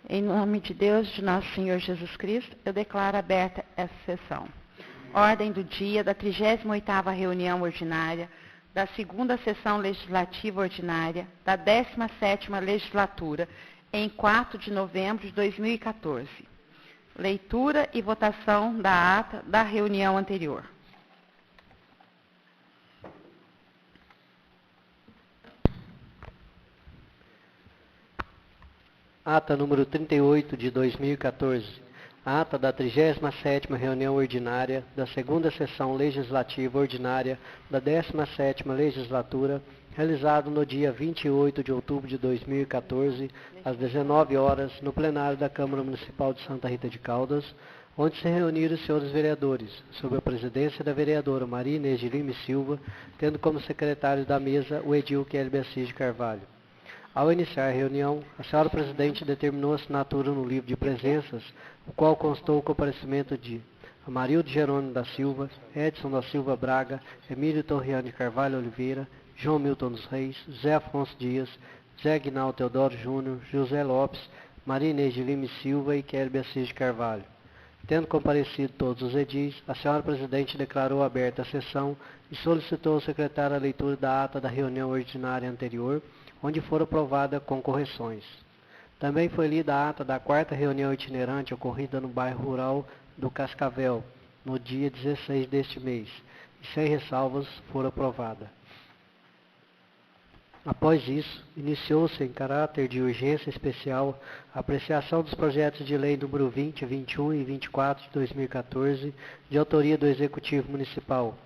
Em nome de Deus, de nosso Senhor Jesus Cristo, eu declaro aberta essa sessão. Ordem do dia da 38ª reunião ordinária, da 2ª sessão legislativa ordinária, da 17ª legislatura, em 4 de novembro de 2014. Leitura e votação da ata da reunião anterior. Ata número 38 de 2014. Ata da 37ª reunião ordinária, da 2ª sessão legislativa ordinária, da 17ª legislatura, realizado no dia 28 de outubro de 2014, às 19 horas, no plenário da Câmara Municipal de Santa Rita de Caldas, onde se reuniram os senhores vereadores, sob a presidência da vereadora Maria Inês de Lima e Silva, tendo como secretário da mesa o edil Kelby Assis de Carvalho. Ao iniciar a reunião, a senhora presidente determinou a assinatura no livro de presenças, o qual constou o comparecimento de Amarildo Jerônimo da Silva, Edson da Silva Braga, Emílio Torriano de Carvalho Oliveira, João Milton dos Reis, José Afonso Dias, Zé Guinaldo Teodoro Júnior, José Lopes, Maria Inês de Lima e Silva e Kelby Assis de Carvalho. Tendo comparecido todos os edis, a senhora presidente declarou aberta a sessão e solicitou ao secretário a leitura da ata da reunião ordinária anterior, onde foram aprovadas com correções. Também foi lida a ata da 4ª reunião itinerante ocorrida no bairro rural do Cascavel, no dia 16 deste mês, e sem ressalvas foram aprovadas. Após isso, iniciou-se em caráter de urgência especial a apreciação dos projetos de lei número 20, 21 e 24 de 2014, de autoria do Executivo Municipal.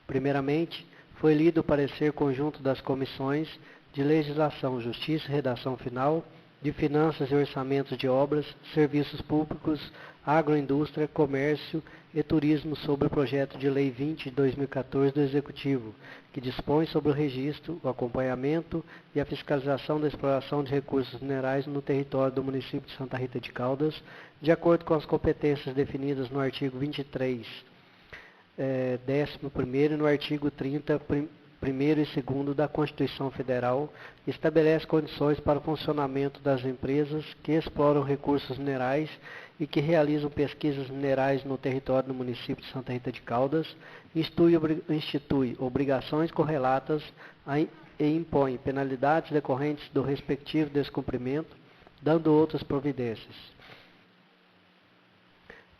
Primeiramente, foi lido o parecer conjunto das comissões de Legislação, Justiça e Redação Final, de Finanças e Orçamentos de Obras, Serviços Públicos, Agroindústria, Comércio e Turismo sobre o projeto de Lei 20 de 2014 do Executivo, que dispõe sobre o registro, o acompanhamento e a fiscalização da exploração de recursos minerais no território do município de Santa Rita de Caldas, de acordo com as competências definidas no artigo 23, 11º e no artigo 30, 1º e 2º da Constituição Federal, estabelece condições para o funcionamento das empresas que exploram recursos minerais e que realizam pesquisas minerais no território do município de Santa Rita de Caldas, institui obrigações correlatas e impõe penalidades decorrentes do respectivo descumprimento, dando outras providências.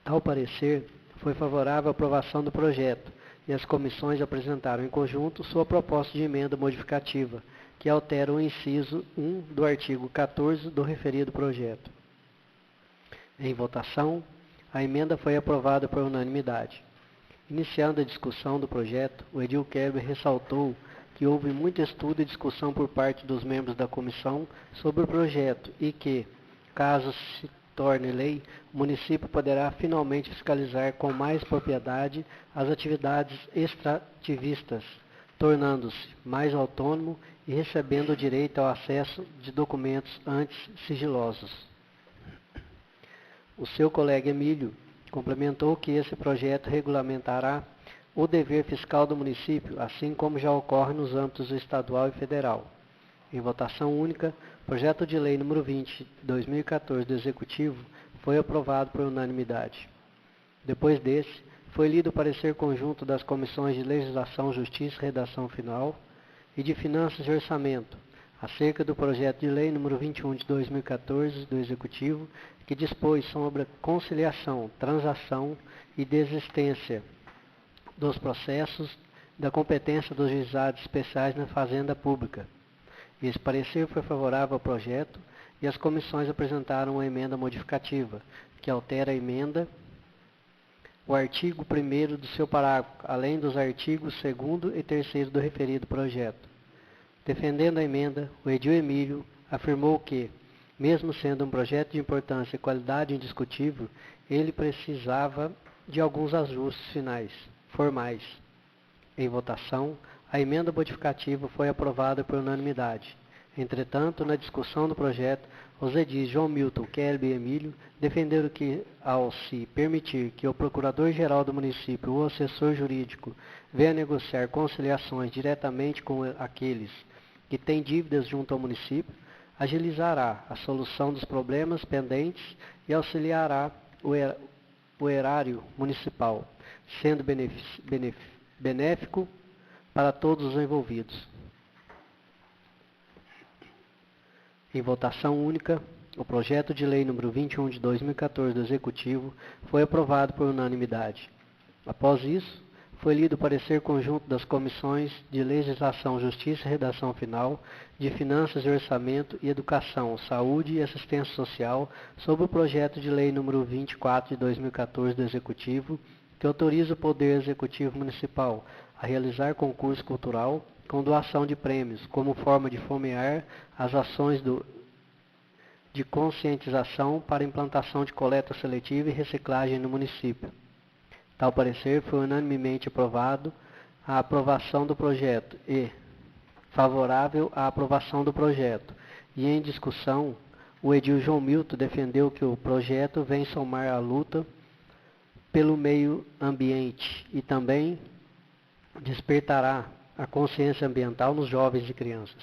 Tal parecer foi favorável à aprovação do projeto, e as comissões apresentaram em conjunto sua proposta de emenda modificativa, que altera o inciso 1 do artigo 14 do referido projeto. Em votação, a emenda foi aprovada por unanimidade. Iniciando a discussão do projeto, o edil Kelby ressaltou que houve muito estudo e discussão por parte dos membros da comissão sobre o projeto e que, caso se torne lei, o município poderá finalmente fiscalizar com mais propriedade as atividades extrativistas, tornando-se mais autônomo e recebendo o direito ao acesso de documentos antes sigilosos. O seu colega Emílio complementou que esse projeto regulamentará o dever fiscal do município, assim como já ocorre nos âmbitos estadual e federal. Em votação única, o projeto de lei número 20, de 2014 do Executivo foi aprovado por unanimidade. Depois desse, foi lido o parecer conjunto das comissões de Legislação, Justiça e Redação Final e de Finanças e Orçamento, acerca do projeto de lei número 21 de 2014 do Executivo, que dispôs sobre a conciliação, transação e desistência dos processos da competência dos juizados especiais na Fazenda Pública. Esse parecer foi favorável ao projeto e as comissões apresentaram uma emenda modificativa, que altera a emenda, o artigo 1º do seu parágrafo, além dos artigos 2º e 3º do referido projeto. Defendendo a emenda, o edil Emílio afirmou que, mesmo sendo um projeto de importância e qualidade indiscutível, ele precisava de alguns ajustes finais, formais. Em votação, a emenda modificativa foi aprovada por unanimidade. Entretanto, na discussão do projeto, os edis João Milton, Kelby e Emílio defenderam que, ao se permitir que o Procurador-Geral do município ou assessor jurídico venha negociar conciliações diretamente com aqueles que têm dívidas junto ao município, agilizará a solução dos problemas pendentes e auxiliará o erário municipal, sendo benéfico para todos os envolvidos. Em votação única, o projeto de lei número 21 de 2014 do Executivo foi aprovado por unanimidade. Após isso, foi lido o parecer conjunto das comissões de Legislação, Justiça e Redação Final, de Finanças e Orçamento e Educação, Saúde e Assistência Social sobre o projeto de lei número 24 de 2014 do Executivo, que autoriza o Poder Executivo Municipal a realizar concurso cultural com doação de prêmios, como forma de fomear as ações de conscientização para implantação de coleta seletiva e reciclagem no município. Tal parecer foi unanimemente aprovado a aprovação do projeto e favorável à aprovação do projeto. E em discussão, o edil João Milton defendeu que o projeto vem somar a luta pelo meio ambiente e também despertará a consciência ambiental nos jovens e crianças.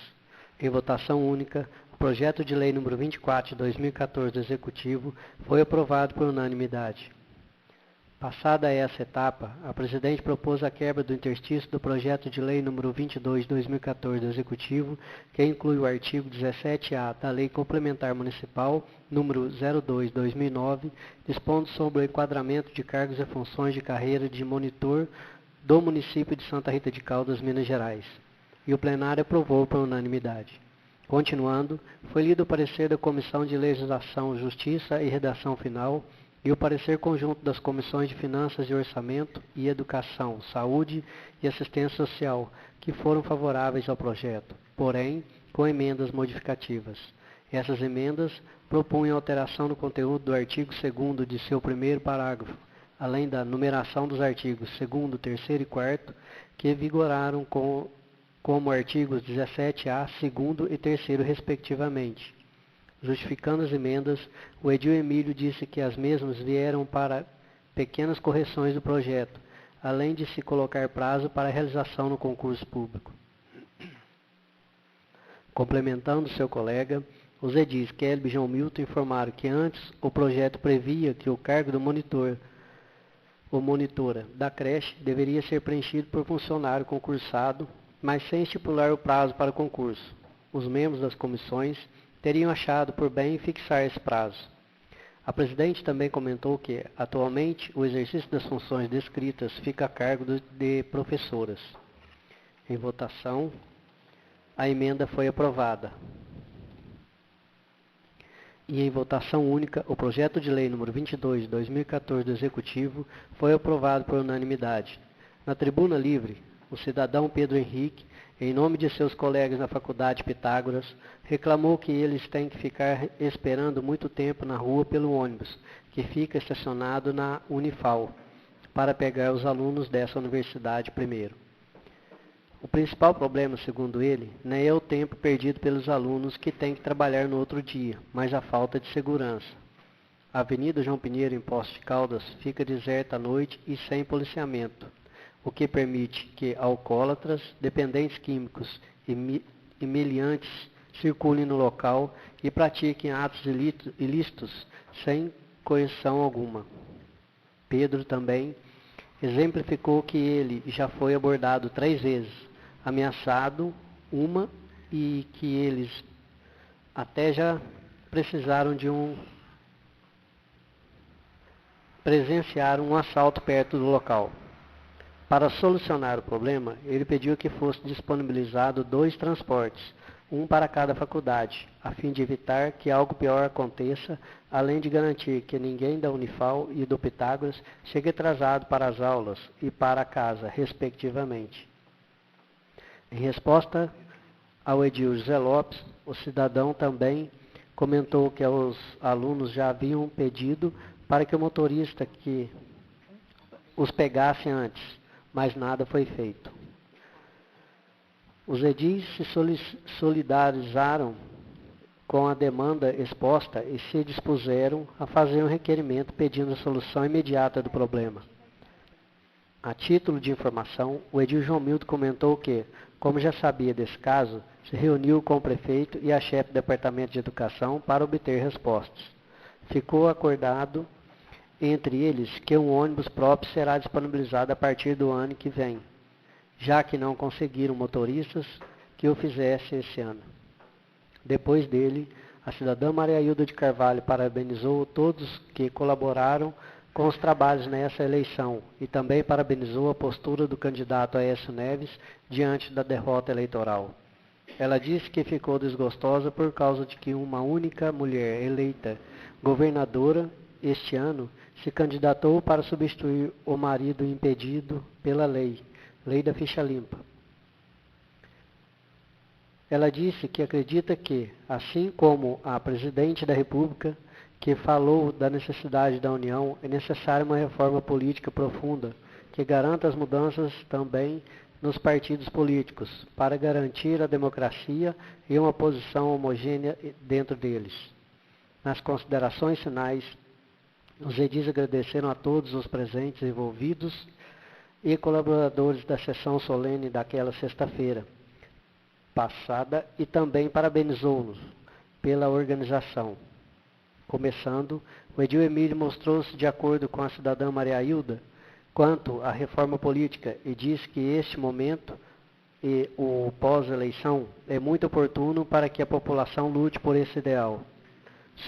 Em votação única, o projeto de lei número 24 de 2014 do Executivo foi aprovado por unanimidade. Passada essa etapa, a presidente propôs a quebra do interstício do projeto de lei número 22 de 2014 do Executivo, que inclui o artigo 17A da Lei Complementar Municipal número 02/2009, dispondo sobre o enquadramento de cargos e funções de carreira de monitor do município de Santa Rita de Caldas, Minas Gerais. E o plenário aprovou por unanimidade. Continuando, foi lido o parecer da Comissão de Legislação, Justiça e Redação Final, e o parecer conjunto das comissões de Finanças e Orçamento e Educação, Saúde e Assistência Social, que foram favoráveis ao projeto, porém com emendas modificativas. Essas emendas propunham alteração no conteúdo do artigo 2º de seu primeiro parágrafo, além da numeração dos artigos 2º, 3º e 4º, que vigoraram como artigos 17A, 2º e 3º, respectivamente. Justificando as emendas, o edil Emílio disse que as mesmas vieram para pequenas correções do projeto, além de se colocar prazo para a realização no concurso público. Complementando seu colega, os edis Kelby e João Milton informaram que antes o projeto previa que o cargo do monitor ou monitora da creche deveria ser preenchido por funcionário concursado, mas sem estipular o prazo para o concurso. Os membros das comissões teriam achado por bem fixar esse prazo. A presidente também comentou que, atualmente, o exercício das funções descritas fica a cargo de professoras. Em votação, a emenda foi aprovada. E em votação única, o projeto de lei número 22 de 2014 do Executivo foi aprovado por unanimidade. Na tribuna livre, o cidadão Pedro Henrique, em nome de seus colegas na Faculdade Pitágoras, reclamou que eles têm que ficar esperando muito tempo na rua pelo ônibus, que fica estacionado na Unifal, para pegar os alunos dessa universidade primeiro. O principal problema, segundo ele, não é o tempo perdido pelos alunos que têm que trabalhar no outro dia, mas a falta de segurança. A Avenida João Pinheiro, em Poços de Caldas, fica deserta à noite e sem policiamento, o que permite que alcoólatras, dependentes químicos e meliantes circulem no local e pratiquem atos ilícitos sem coerção alguma. Pedro também exemplificou que ele já foi abordado 3 vezes, ameaçado uma, e que eles até já presenciaram um assalto perto do local. Para solucionar o problema, ele pediu que fosse disponibilizado 2 transportes, um para cada faculdade, a fim de evitar que algo pior aconteça, além de garantir que ninguém da Unifal e do Pitágoras chegue atrasado para as aulas e para casa, respectivamente. Em resposta ao edil José Lopes, o cidadão também comentou que os alunos já haviam pedido para que o motorista que os pegasse antes, mas nada foi feito. Os edis se solidarizaram com a demanda exposta e se dispuseram a fazer um requerimento pedindo a solução imediata do problema. A título de informação, o edil João Milton comentou que, como já sabia desse caso, se reuniu com o prefeito e a chefe do Departamento de Educação para obter respostas. Ficou acordado entre eles que um ônibus próprio será disponibilizado a partir do ano que vem, já que não conseguiram motoristas que o fizessem esse ano. Depois dele, a cidadã Maria Hilda de Carvalho parabenizou todos que colaboraram com os trabalhos nessa eleição e também parabenizou a postura do candidato Aécio Neves diante da derrota eleitoral. Ela disse que ficou desgostosa por causa de que uma única mulher eleita governadora este ano se candidatou para substituir o marido impedido pela lei da ficha limpa. Ela disse que acredita que, assim como a presidente da República, que falou da necessidade da União, é necessária uma reforma política profunda, que garanta as mudanças também nos partidos políticos, para garantir a democracia e uma posição homogênea dentro deles. Nas considerações finais, os edis agradeceram a todos os presentes envolvidos e colaboradores da sessão solene daquela sexta-feira passada e também parabenizou-nos pela organização. Começando, o edil Emílio mostrou-se de acordo com a cidadã Maria Hilda quanto à reforma política e disse que este momento e o pós-eleição é muito oportuno para que a população lute por esse ideal.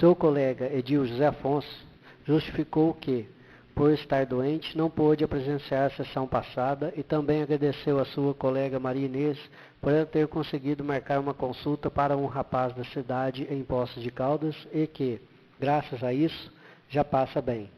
Seu colega edil José Afonso justificou que, por estar doente, não pôde presenciar a sessão passada e também agradeceu a sua colega Maria Inês por ela ter conseguido marcar uma consulta para um rapaz da cidade em Poços de Caldas e que, graças a isso, já passa bem.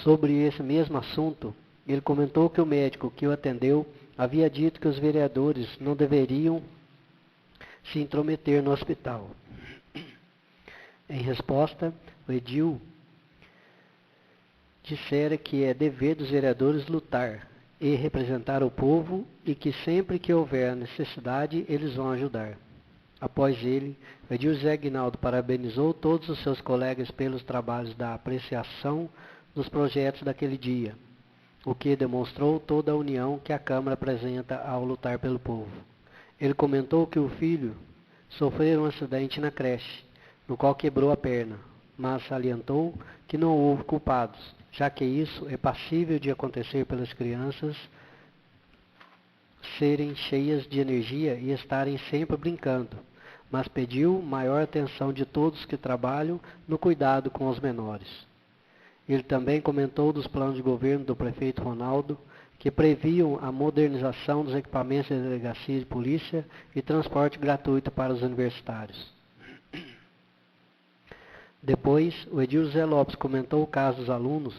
Sobre esse mesmo assunto, ele comentou que o médico que o atendeu havia dito que os vereadores não deveriam se intrometer no hospital. Em resposta, o edil dissera que é dever dos vereadores lutar e representar o povo e que sempre que houver necessidade, eles vão ajudar. Após ele, o edil Zé Aguinaldo parabenizou todos os seus colegas pelos trabalhos da apreciação dos projetos daquele dia, o que demonstrou toda a união que a Câmara apresenta ao lutar pelo povo. Ele comentou que o filho sofreu um acidente na creche, no qual quebrou a perna, mas salientou que não houve culpados, já que isso é passível de acontecer pelas crianças serem cheias de energia e estarem sempre brincando, mas pediu maior atenção de todos que trabalham no cuidado com os menores. Ele também comentou dos planos de governo do prefeito Ronaldo, que previam a modernização dos equipamentos da delegacia de polícia e transporte gratuito para os universitários. Depois, o edil José Lopes comentou o caso dos alunos,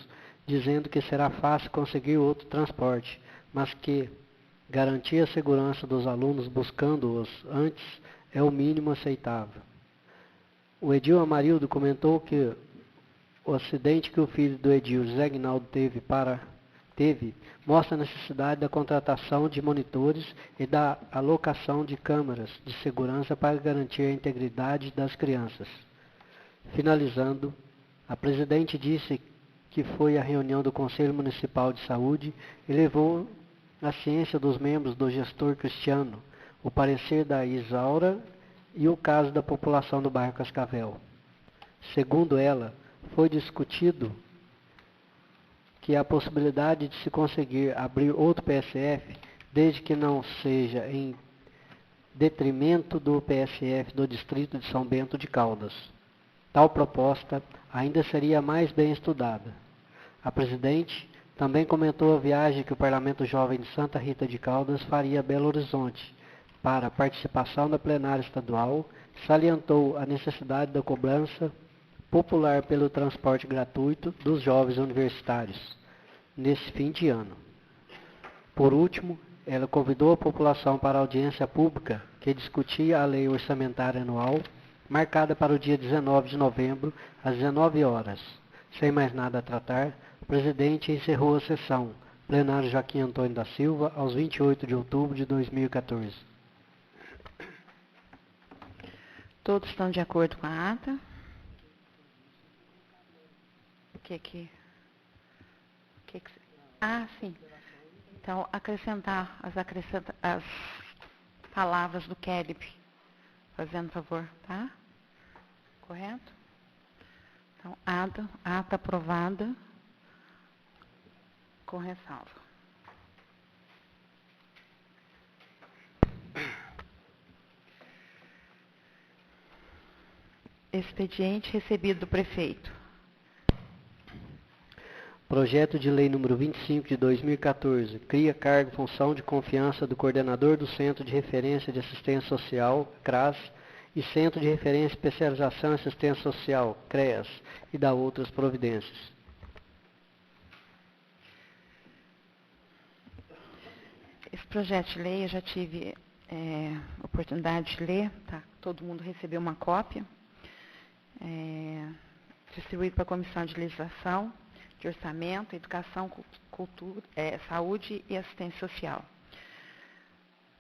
dizendo que será fácil conseguir outro transporte, mas que garantir a segurança dos alunos buscando-os antes é o mínimo aceitável. O edil Amarildo comentou que o acidente que o filho do edil José Aguinaldo teve mostra a necessidade da contratação de monitores e da alocação de câmeras de segurança para garantir a integridade das crianças. Finalizando, a presidente disse que foi à reunião do Conselho Municipal de Saúde e levou à ciência dos membros do gestor Cristiano o parecer da Isaura e o caso da população do bairro Cascavel. Segundo ela, foi discutido que a possibilidade de se conseguir abrir outro PSF, desde que não seja em detrimento do PSF do Distrito de São Bento de Caldas. Tal proposta ainda seria mais bem estudada. A presidente também comentou a viagem que o Parlamento Jovem de Santa Rita de Caldas faria a Belo Horizonte para participação da plenária estadual, salientou a necessidade da cobrança popular pelo transporte gratuito dos jovens universitários nesse fim de ano. Por último, ela convidou a população para a audiência pública que discutia a lei orçamentária anual, marcada para o dia 19 de novembro, às 19 horas. Sem mais nada a tratar, o presidente encerrou a sessão. Plenário Joaquim Antônio da Silva, aos 28 de outubro de 2014. Todos estão de acordo com a ata? O que aqui? Ah, sim. Então, acrescentar as palavras do Kelly, fazendo favor, tá? Correto? Então, ata aprovada, com ressalva. Expediente recebido do prefeito. Projeto de Lei número 25 de 2014, cria cargo e função de confiança do coordenador do Centro de Referência de Assistência Social, CRAS, e Centro de Referência e Especialização em Assistência Social, CREAS, e dá outras providências. Esse projeto de lei eu já tive oportunidade de ler, tá? Todo mundo recebeu uma cópia, distribuído para a Comissão de Legislação, de Orçamento, Educação, Cultura, Saúde e Assistência Social.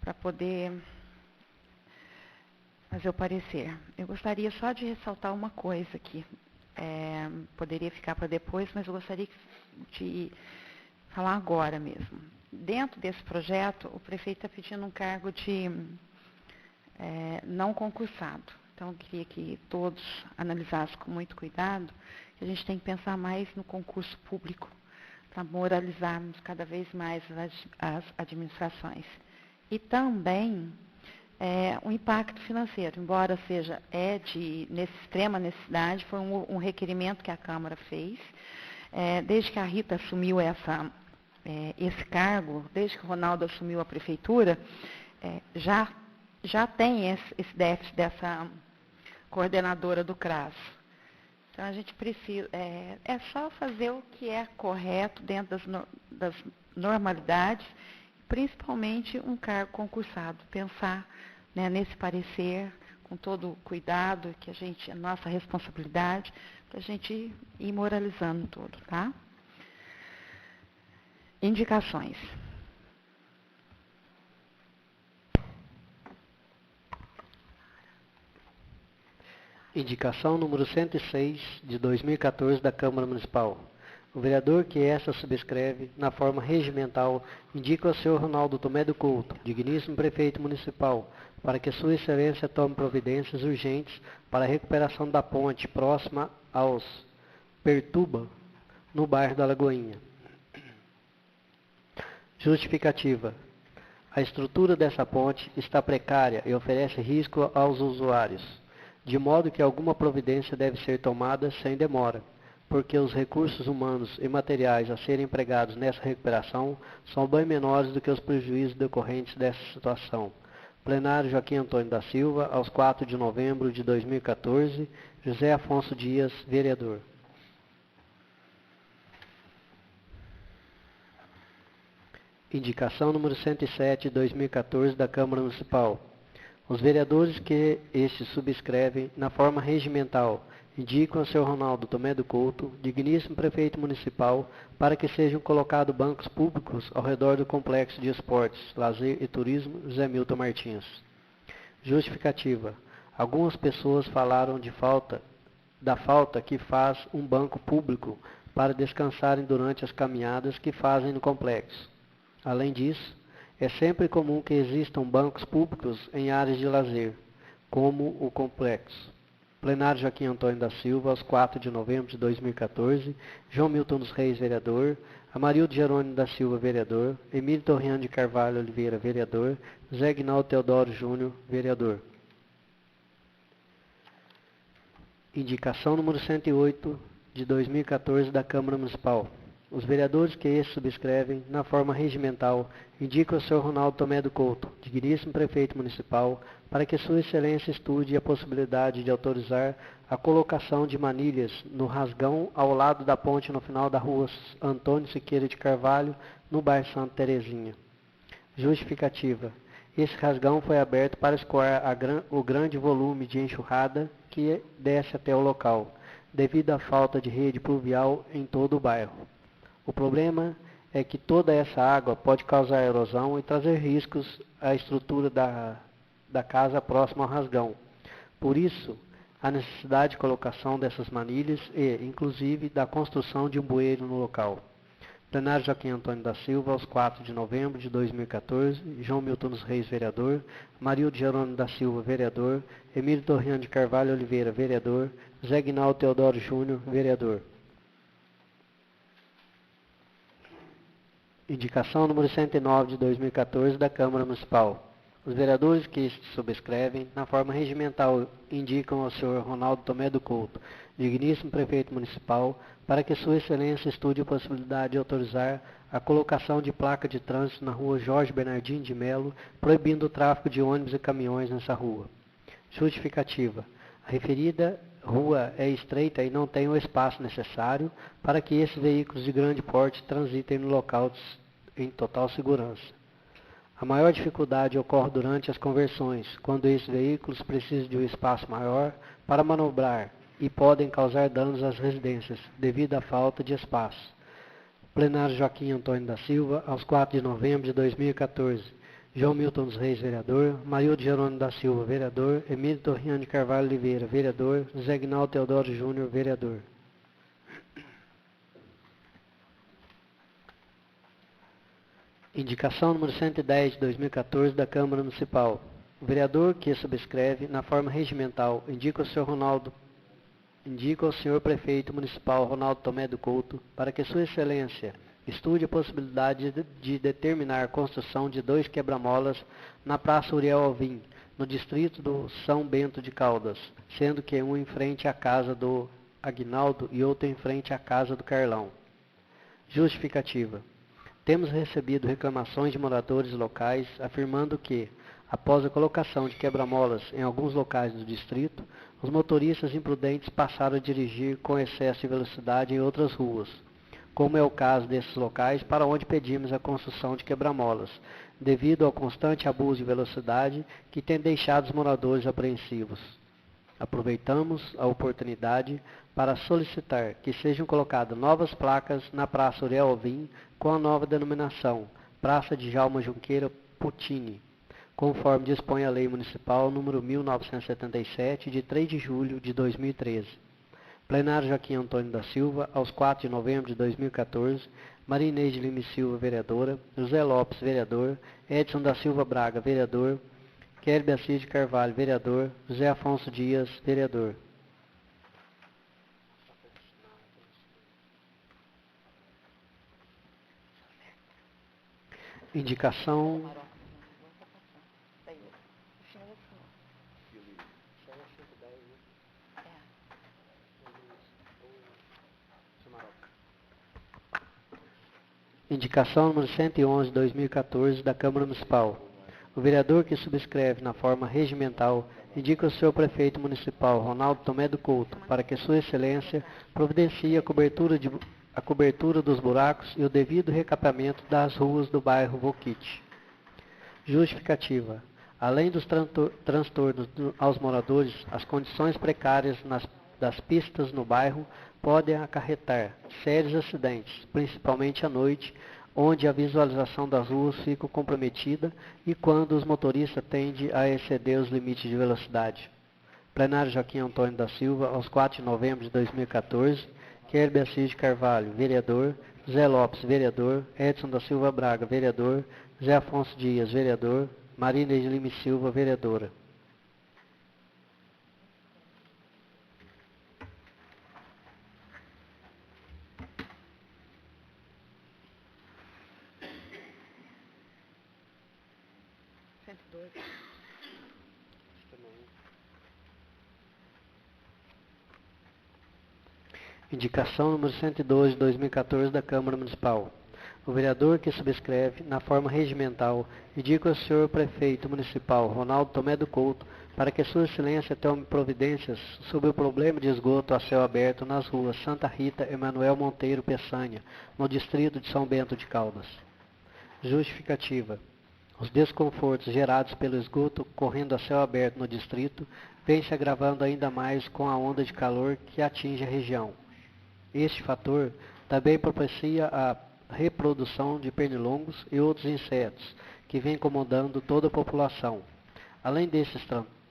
Para poder fazer o parecer. Eu gostaria só de ressaltar uma coisa aqui. Poderia ficar para depois, mas eu gostaria de falar agora mesmo. Dentro desse projeto, o prefeito está pedindo um cargo de não concursado. Então, eu queria que todos analisassem com muito cuidado que a gente tem que pensar mais no concurso público para moralizarmos cada vez mais as administrações. E também o impacto financeiro, embora seja nessa extrema necessidade, foi um requerimento que a Câmara fez. Desde que a Rita assumiu esse cargo, desde que o Ronaldo assumiu a prefeitura, já tem esse déficit dessa coordenadora do CRAS. Então, a gente precisa, só fazer o que é correto dentro das normalidades, principalmente um cargo concursado. Pensar, né, nesse parecer, com todo o cuidado, que a nossa responsabilidade, para a gente ir moralizando tudo, tá? Indicações. Indicação número 106 de 2014 da Câmara Municipal. O vereador que esta subscreve, na forma regimental, indica ao senhor Ronaldo Tomé do Couto, digníssimo prefeito municipal, para que sua excelência tome providências urgentes para a recuperação da ponte próxima aos Pertuba, no bairro da Lagoinha. Justificativa. A estrutura dessa ponte está precária e oferece risco aos usuários, de modo que alguma providência deve ser tomada sem demora, porque os recursos humanos e materiais a serem empregados nessa recuperação são bem menores do que os prejuízos decorrentes dessa situação. Plenário Joaquim Antônio da Silva, aos 4 de novembro de 2014, José Afonso Dias, vereador. Indicação número 107 de 2014 da Câmara Municipal. Os vereadores que estes subscrevem, na forma regimental, indicam ao senhor Ronaldo Tomé do Couto, digníssimo prefeito municipal, para que sejam colocados bancos públicos ao redor do complexo de esportes, lazer e turismo José Milton Martins. Justificativa. Algumas pessoas falaram da falta que faz um banco público para descansarem durante as caminhadas que fazem no complexo. Além disso, é sempre comum que existam bancos públicos em áreas de lazer, como o complexo. Plenário Joaquim Antônio da Silva, aos 4 de novembro de 2014, João Milton dos Reis, vereador, Amarildo Jerônimo da Silva, vereador, Emílio Torriano de Carvalho Oliveira, vereador, Zé Guinaldo Teodoro Júnior, vereador. Indicação número 108 de 2014 da Câmara Municipal. Os vereadores que estes subscrevem, na forma regimental, indicam ao senhor Ronaldo Tomé do Couto, digníssimo prefeito municipal, para que sua excelência estude a possibilidade de autorizar a colocação de manilhas no rasgão ao lado da ponte no final da rua Antônio Siqueira de Carvalho, no bairro Santa Terezinha. Justificativa. Esse rasgão foi aberto para escoar o grande volume de enxurrada que desce até o local, devido à falta de rede pluvial em todo o bairro. O problema é que toda essa água pode causar erosão e trazer riscos à estrutura da casa próxima ao rasgão. Por isso, a necessidade de colocação dessas manilhas e, inclusive, da construção de um bueiro no local. Plenário Joaquim Antônio da Silva, aos 4 de novembro de 2014. João Milton dos Reis, vereador. Marildo Jerônimo da Silva, vereador. Emílio Torriano de Carvalho Oliveira, vereador. Zé Guinaldo Teodoro Júnior, vereador. Indicação número 109 de 2014 da Câmara Municipal. Os vereadores que subscrevem, na forma regimental, indicam ao senhor Ronaldo Tomé do Couto, digníssimo prefeito municipal, para que Sua Excelência estude a possibilidade de autorizar a colocação de placa de trânsito na rua Jorge Bernardino de Melo, proibindo o tráfego de ônibus e caminhões nessa rua. Justificativa. A referida rua é estreita e não tem o espaço necessário para que esses veículos de grande porte transitem no local em total segurança. A maior dificuldade ocorre durante as conversões, quando esses veículos precisam de um espaço maior para manobrar e podem causar danos às residências, devido à falta de espaço. Plenário Joaquim Antônio da Silva, aos 4 de novembro de 2014. João Milton dos Reis, vereador. Marildo Jerônimo da Silva, vereador. Emílio Torriano de Carvalho Oliveira, vereador. Zé Guinaldo Teodoro Júnior, vereador. Indicação número 110 de 2014 da Câmara Municipal. O vereador que subscreve, na forma regimental, indica ao senhor prefeito municipal Ronaldo Tomé do Couto para que Sua Excelência estude a possibilidade de determinar a construção de 2 quebra-molas na Praça Uriel Alvim, no distrito do São Bento de Caldas, sendo que um em frente à casa do Aguinaldo e outro em frente à casa do Carlão. Justificativa. Temos recebido reclamações de moradores locais afirmando que, após a colocação de quebra-molas em alguns locais do distrito, os motoristas imprudentes passaram a dirigir com excesso de velocidade em outras ruas, como é o caso desses locais para onde pedimos a construção de quebra-molas, devido ao constante abuso de velocidade que tem deixado os moradores apreensivos. Aproveitamos a oportunidade para solicitar que sejam colocadas novas placas na Praça Uriel Alvim com a nova denominação, Praça de Djalma Junqueira Puccini, conforme dispõe a Lei Municipal número 1977, de 3 de julho de 2013. Plenário Joaquim Antônio da Silva, aos 4 de novembro de 2014, Maria Inês de Lima e Silva, vereadora, José Lopes, vereador, Edson da Silva Braga, vereador, Kelly Assis de Carvalho, vereador, José Afonso Dias, vereador. Indicação... Indicação número 111 de 2014 da Câmara Municipal. O vereador que subscreve na forma regimental indica ao senhor prefeito municipal Ronaldo Tomé do Couto para que Sua Excelência providencie a cobertura dos buracos e o devido recapeamento das ruas do bairro Volquite. Justificativa. Além dos transtornos aos moradores, as condições precárias das pistas no bairro podem acarretar sérios acidentes, principalmente à noite, onde a visualização das ruas fica comprometida e quando os motoristas tendem a exceder os limites de velocidade. Plenário Joaquim Antônio da Silva, aos 4 de novembro de 2014. Kelly Assis de Carvalho, vereador. Zé Lopes, vereador. Edson da Silva Braga, vereador. Zé Afonso Dias, vereador. Maria Inês de Lima e Silva, vereadora. Indicação número 112 de 2014 da Câmara Municipal. O vereador que subscreve, na forma regimental, indica ao senhor prefeito municipal Ronaldo Tomé do Couto para que Sua Excelência tome providências sobre o problema de esgoto a céu aberto nas ruas Santa Rita e Manuel Monteiro Peçanha, no distrito de São Bento de Caldas. Justificativa. Os desconfortos gerados pelo esgoto correndo a céu aberto no distrito vêm se agravando ainda mais com a onda de calor que atinge a região. Este fator também propicia a reprodução de pernilongos e outros insetos que vêm incomodando toda a população. Além desses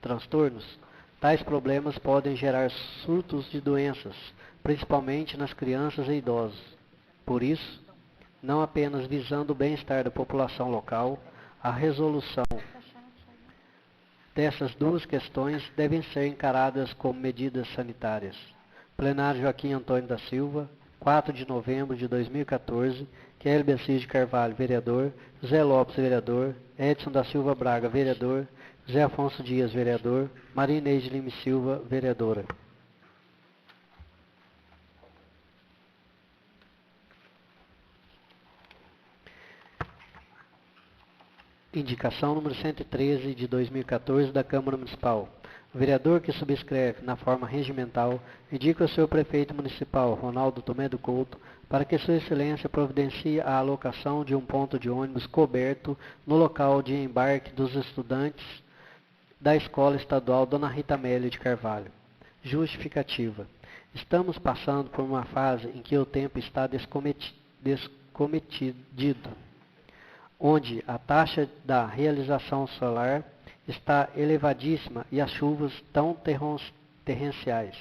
transtornos, tais problemas podem gerar surtos de doenças, principalmente nas crianças e idosos. Por isso, não apenas visando o bem-estar da população local, a resolução dessas duas questões devem ser encaradas como medidas sanitárias. Plenário Joaquim Antônio da Silva, 4 de novembro de 2014, Kelby Assis de Carvalho, vereador, José Lopes, vereador, Edson da Silva Braga, vereador, José Afonso Dias, vereador, Maria Inês de Lima Silva, vereadora. Indicação número 113 de 2014 da Câmara Municipal. O vereador que subscreve na forma regimental indica ao seu prefeito municipal, Ronaldo Tomé do Couto, para que Sua Excelência providencie a alocação de um ponto de ônibus coberto no local de embarque dos estudantes da Escola Estadual Dona Rita Amélia de Carvalho. Justificativa. Estamos passando por uma fase em que o tempo está descometido, onde a taxa da realização solar está elevadíssima e as chuvas tão torrenciais.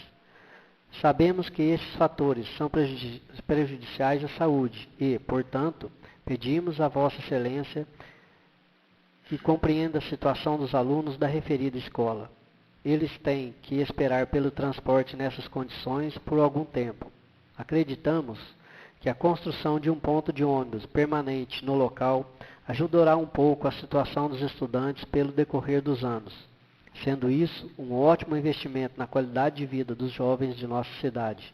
Sabemos que esses fatores são prejudiciais à saúde e, portanto, pedimos a Vossa Excelência que compreenda a situação dos alunos da referida escola. Eles têm que esperar pelo transporte nessas condições por algum tempo. Acreditamos que a construção de um ponto de ônibus permanente no local ajudará um pouco a situação dos estudantes pelo decorrer dos anos, sendo isso um ótimo investimento na qualidade de vida dos jovens de nossa cidade.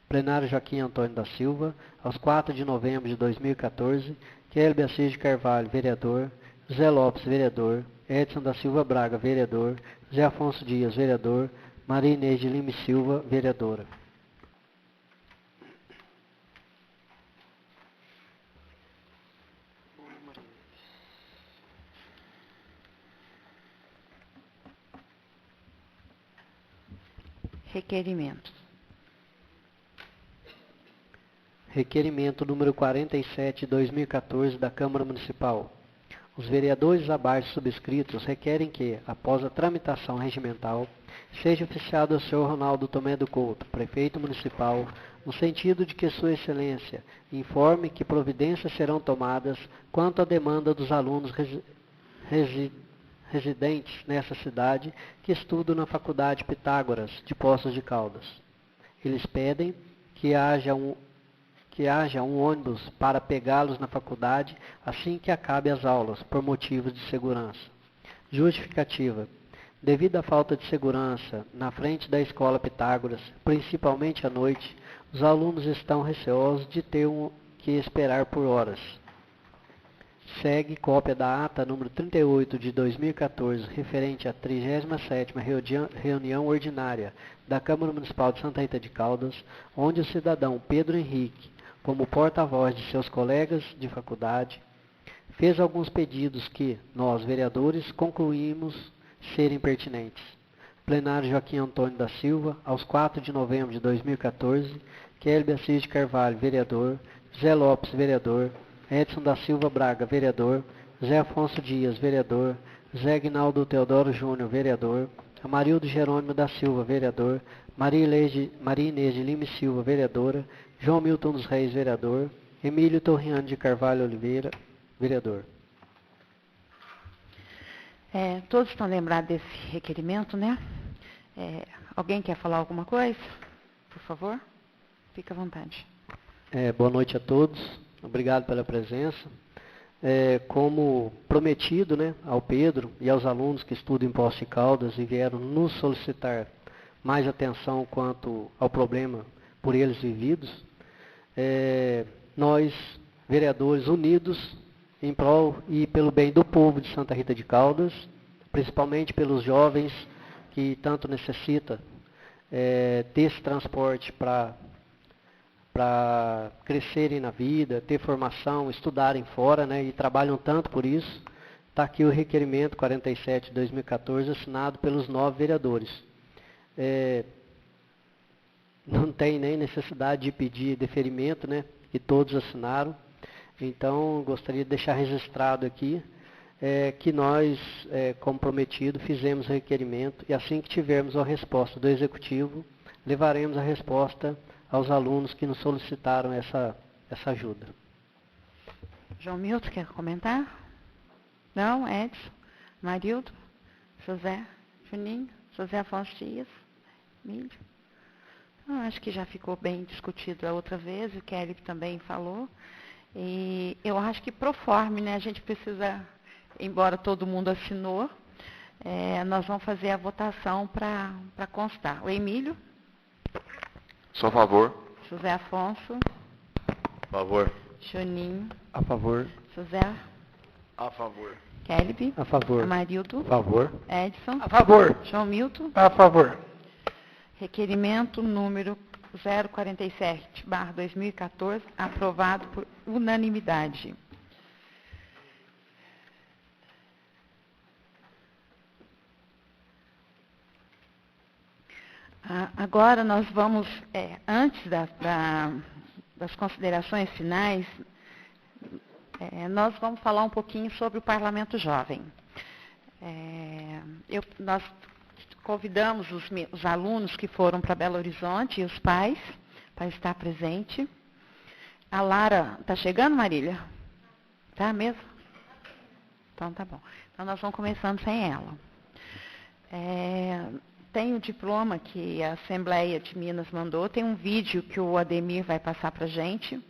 Plenário Joaquim Antônio da Silva, aos 4 de novembro de 2014, Kelby Assis de Carvalho, vereador, José Lopes, vereador, Edson da Silva Braga, vereador, José Afonso Dias, vereador, Maria Inês de Lima Silva, vereadora. Requerimentos. Requerimento número 47 de 2014 da Câmara Municipal. Os vereadores abaixo subscritos requerem que, após a tramitação regimental, seja oficiado ao senhor Ronaldo Tomé do Couto, prefeito municipal, no sentido de que Sua Excelência informe que providências serão tomadas quanto à demanda dos alunos residentes nessa cidade que estudam na Faculdade Pitágoras de Poços de Caldas. Eles pedem que haja um ônibus para pegá-los na faculdade assim que acabe as aulas, por motivos de segurança. Justificativa. Devido à falta de segurança na frente da Escola Pitágoras, principalmente à noite, os alunos estão receosos de ter que esperar por horas. Segue cópia da ata número 38 de 2014, referente à 37ª reunião ordinária da Câmara Municipal de Santa Rita de Caldas, onde o cidadão Pedro Henrique, como porta-voz de seus colegas de faculdade, fez alguns pedidos que nós, vereadores, concluímos serem pertinentes. Plenário Joaquim Antônio da Silva, aos 4 de novembro de 2014, Kelby Assis de Carvalho, vereador, José Lopes, vereador, Edson da Silva Braga, vereador, José Afonso Dias, vereador, José Aguinaldo Teodoro Júnior, vereador, Amarildo Jerônimo da Silva, vereador, Maria Inês de Lima Silva, vereadora, João Milton dos Reis, vereador, Emílio Torriano de Carvalho Oliveira, vereador. Todos estão lembrados desse requerimento, né? Alguém quer falar alguma coisa? Por favor, fique à vontade. Boa noite a todos. Obrigado pela presença. Como prometido, né, ao Pedro e aos alunos que estudam em Poços de Caldas e vieram nos solicitar mais atenção quanto ao problema por eles vividos, nós, vereadores unidos em prol e pelo bem do povo de Santa Rita de Caldas, principalmente pelos jovens que tanto necessitam desse transporte para crescerem na vida, ter formação, estudarem fora, né, e trabalham tanto por isso. Está aqui o requerimento 47 de 2014, assinado pelos 9 vereadores. Não tem nem necessidade de pedir deferimento, né, que todos assinaram. Então, gostaria de deixar registrado aqui que nós, como prometido, fizemos o requerimento e assim que tivermos a resposta do Executivo, levaremos a resposta aos alunos que nos solicitaram essa ajuda. João Milton, quer comentar? Não? Edson? Marildo? José? Juninho? José Afonso Dias? Emílio? Então, acho que já ficou bem discutido a outra vez, o Kelly também falou. E eu acho que proforme, né, a gente precisa, embora todo mundo assinou, nós vamos fazer a votação para constar. O Emílio? Sou a favor. José Afonso? A favor. Juninho? A favor. José? A favor. Kelly? A favor. Amarildo? A favor. Edson? A favor. João Milton? A favor. Requerimento número 047/2014, aprovado por unanimidade. Agora nós vamos, antes das considerações finais, nós vamos falar um pouquinho sobre o Parlamento Jovem. Nós convidamos os alunos que foram para Belo Horizonte e os pais para estar presente. A Lara, está chegando, Marília? Tá mesmo? Então tá bom. Então nós vamos começando sem ela. Tem o diploma que a Assembleia de Minas mandou, tem um vídeo que o Ademir vai passar para a gente.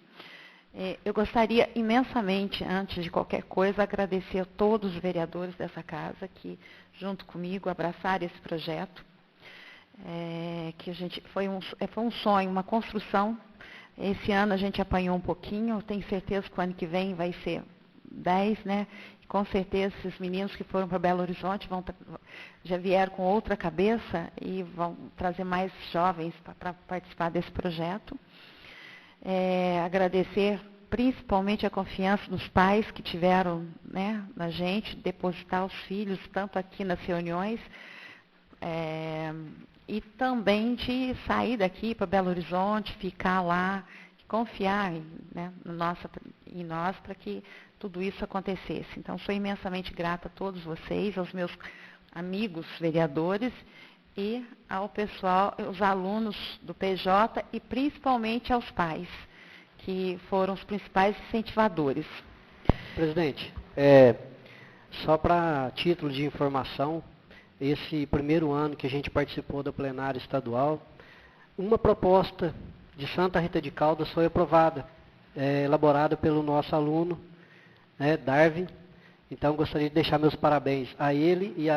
Eu gostaria imensamente, antes de qualquer coisa, agradecer a todos os vereadores dessa casa que, junto comigo, abraçaram esse projeto. Que foi um sonho, uma construção. Esse ano a gente apanhou um pouquinho, eu tenho certeza que o ano que vem vai ser 10, né? Com certeza esses meninos que foram para Belo Horizonte já vieram com outra cabeça e vão trazer mais jovens para participar desse projeto. Agradecer principalmente a confiança dos pais que tiveram, né, na gente, depositar os filhos, tanto aqui nas reuniões, e também de sair daqui para Belo Horizonte, ficar lá, confiar, né, em nós para que tudo isso acontecesse. Então, sou imensamente grata a todos vocês, aos meus amigos vereadores e ao pessoal, os alunos do PJ e principalmente aos pais, que foram os principais incentivadores. Presidente, só para título de informação, esse primeiro ano que a gente participou da plenária estadual, uma proposta de Santa Rita de Caldas foi aprovada, elaborada pelo nosso aluno, Darwin. Então, gostaria de deixar meus parabéns a ele e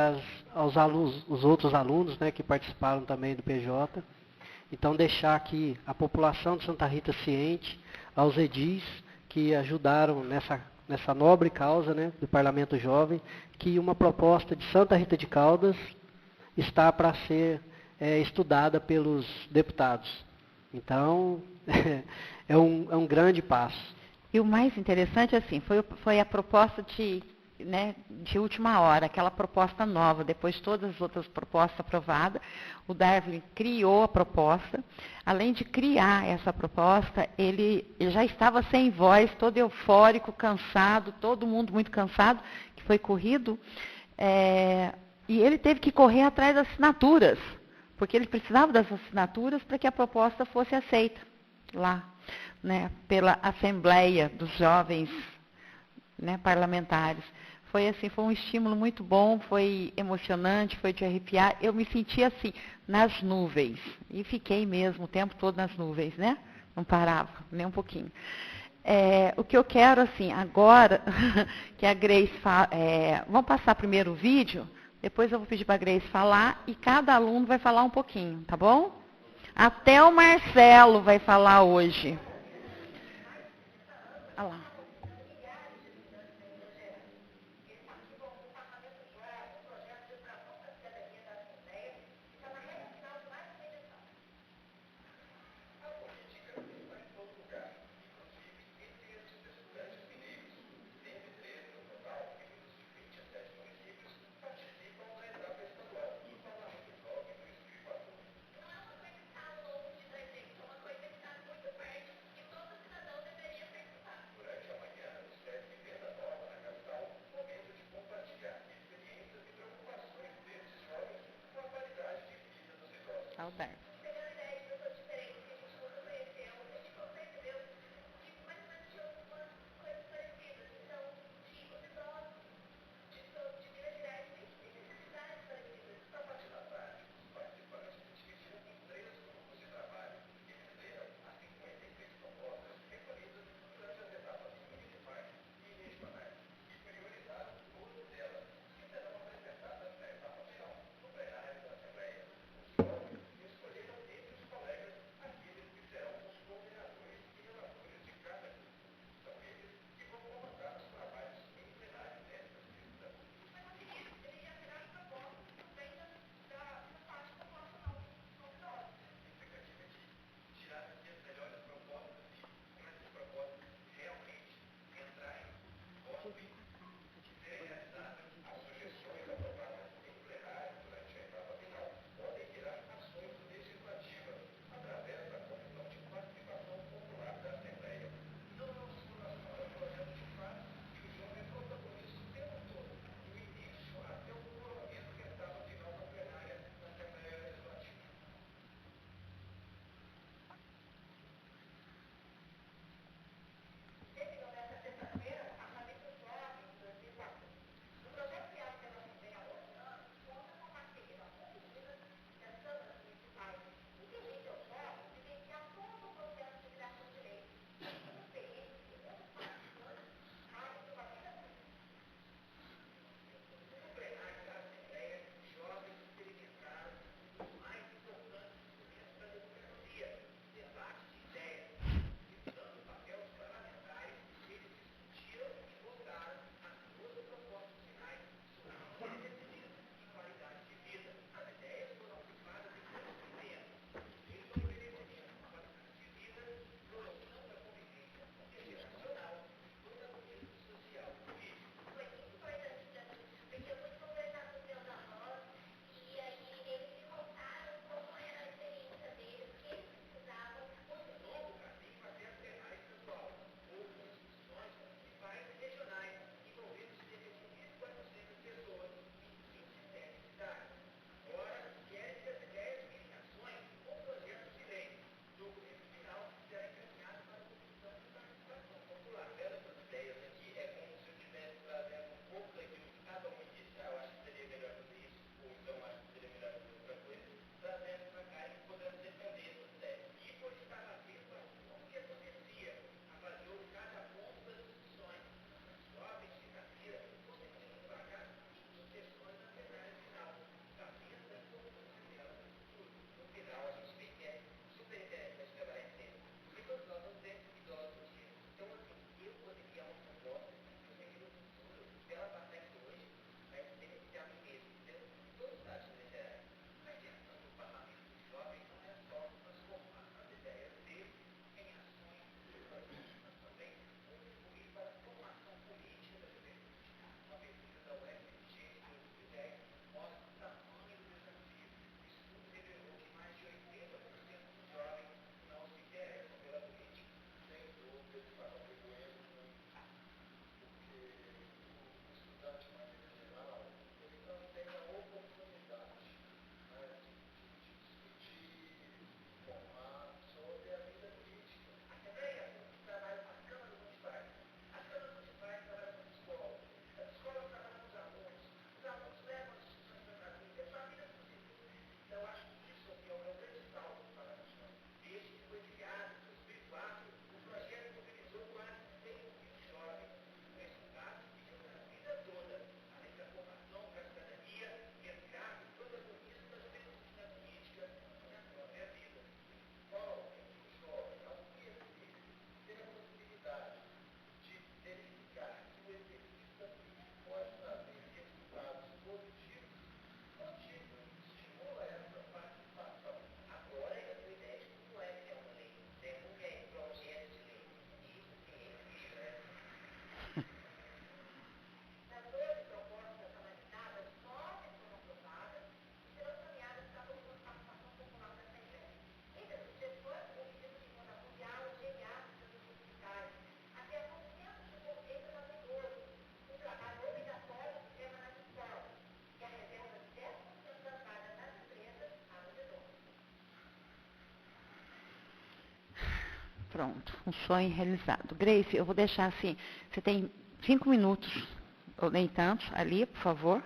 aos alunos, os outros alunos, né, que participaram também do PJ. Então, deixar aqui a população de Santa Rita ciente, aos edis que ajudaram nessa nobre causa, né, do Parlamento Jovem, que uma proposta de Santa Rita de Caldas está para ser estudada pelos deputados. Então, é um grande passo. E o mais interessante, assim, foi a proposta de última hora, aquela proposta nova, depois de todas as outras propostas aprovadas, o Darwin criou a proposta. Além de criar essa proposta, ele já estava sem voz, todo eufórico, cansado, todo mundo muito cansado, que foi corrido, e ele teve que correr atrás das assinaturas, porque ele precisava das assinaturas para que a proposta fosse aceita lá, né, pela Assembleia dos Jovens, né, parlamentares. Foi um estímulo muito bom, foi emocionante, foi de arrepiar. Eu me senti assim, nas nuvens. E fiquei mesmo o tempo todo nas nuvens, né? Não parava, nem um pouquinho. O que eu quero, assim, agora, que a Grace fala, vamos passar primeiro o vídeo, depois eu vou pedir para a Grace falar e cada aluno vai falar um pouquinho, tá bom? Até o Marcelo vai falar hoje. Olha lá. Saudade. Pronto, um sonho realizado. Grace, eu vou deixar assim, você tem 5 minutos, ou nem tantos, ali, por favor.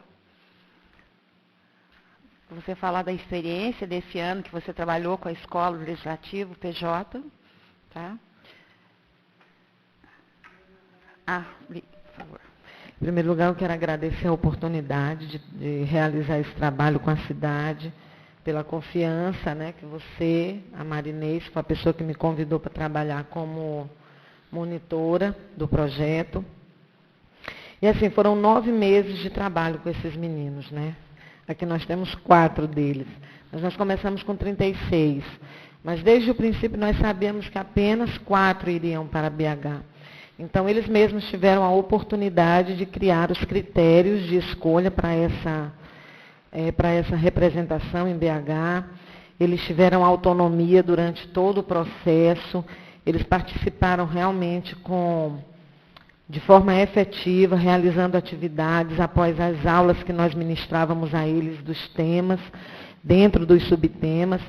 Você falar da experiência desse ano que você trabalhou com a Escola Legislativo, PJ, tá? Por favor. Em primeiro lugar, eu quero agradecer a oportunidade de realizar esse trabalho com a cidade, pela confiança, né, que você, a Marinês, foi a pessoa que me convidou para trabalhar como monitora do projeto. E assim, foram 9 meses de trabalho com esses meninos, né? Aqui nós temos 4 deles, mas nós começamos com 36. Mas desde o princípio nós sabíamos que apenas 4 iriam para BH. Então, eles mesmos tiveram a oportunidade de criar os critérios de escolha para essa representação em BH. Eles tiveram autonomia durante todo o processo. Eles participaram realmente de forma efetiva, realizando atividades após as aulas que nós ministrávamos a eles dos temas, dentro dos subtemas.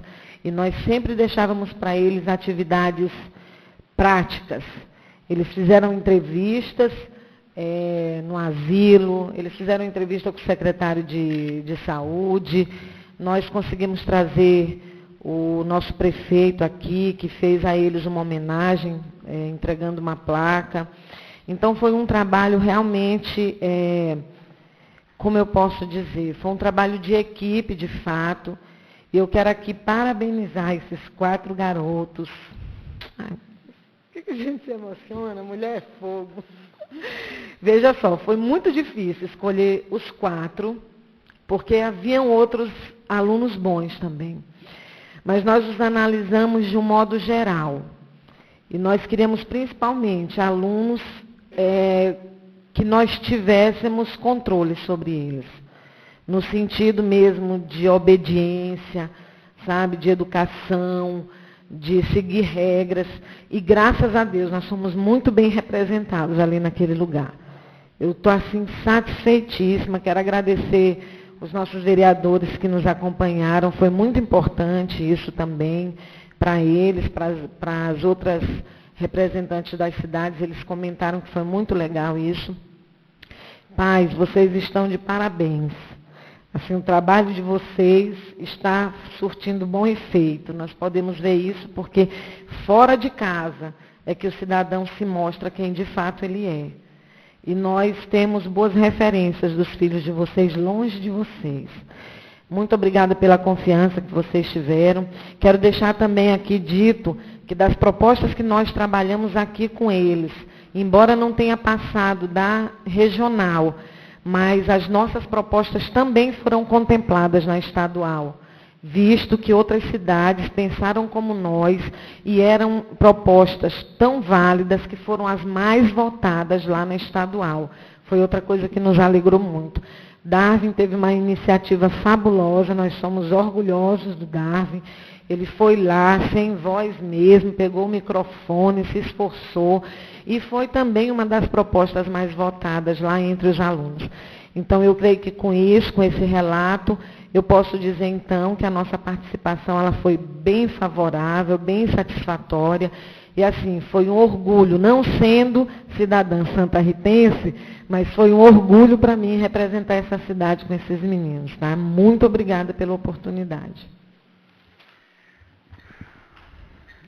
E nós sempre deixávamos para eles atividades práticas. Eles fizeram entrevistas no asilo, eles fizeram entrevista com o secretário de saúde, nós conseguimos trazer o nosso prefeito aqui, que fez a eles uma homenagem, entregando uma placa. Então, foi um trabalho realmente, como eu posso dizer, foi um trabalho de equipe, de fato. E eu quero aqui parabenizar esses 4 garotos. Ai, por que a gente se emociona? Mulher é fogo. Veja só, foi muito difícil escolher os 4, porque haviam outros alunos bons também. Mas nós os analisamos de um modo geral. E nós queríamos principalmente alunos que nós tivéssemos controle sobre eles. No sentido mesmo de obediência, sabe, de educação, de seguir regras, e graças a Deus nós somos muito bem representados ali naquele lugar. Eu estou assim satisfeitíssima, quero agradecer os nossos vereadores que nos acompanharam, foi muito importante isso também para eles, para as outras representantes das cidades, eles comentaram que foi muito legal isso. Pais, vocês estão de parabéns. Assim, o trabalho de vocês está surtindo bom efeito. Nós podemos ver isso porque fora de casa é que o cidadão se mostra quem de fato ele é. E nós temos boas referências dos filhos de vocês longe de vocês. Muito obrigada pela confiança que vocês tiveram. Quero deixar também aqui dito que das propostas que nós trabalhamos aqui com eles, embora não tenha passado da regional, mas as nossas propostas também foram contempladas na estadual, visto que outras cidades pensaram como nós e eram propostas tão válidas que foram as mais votadas lá na estadual. Foi outra coisa que nos alegrou muito. Darwin teve uma iniciativa fabulosa, nós somos orgulhosos do Darwin. Ele foi lá, sem voz mesmo, pegou o microfone, se esforçou, e foi também uma das propostas mais votadas lá entre os alunos. Então, eu creio que com isso, com esse relato, eu posso dizer, então, que a nossa participação ela foi bem favorável, bem satisfatória, e assim, foi um orgulho, não sendo cidadã santarritense, mas foi um orgulho para mim representar essa cidade com esses meninos. Tá? Muito obrigada pela oportunidade.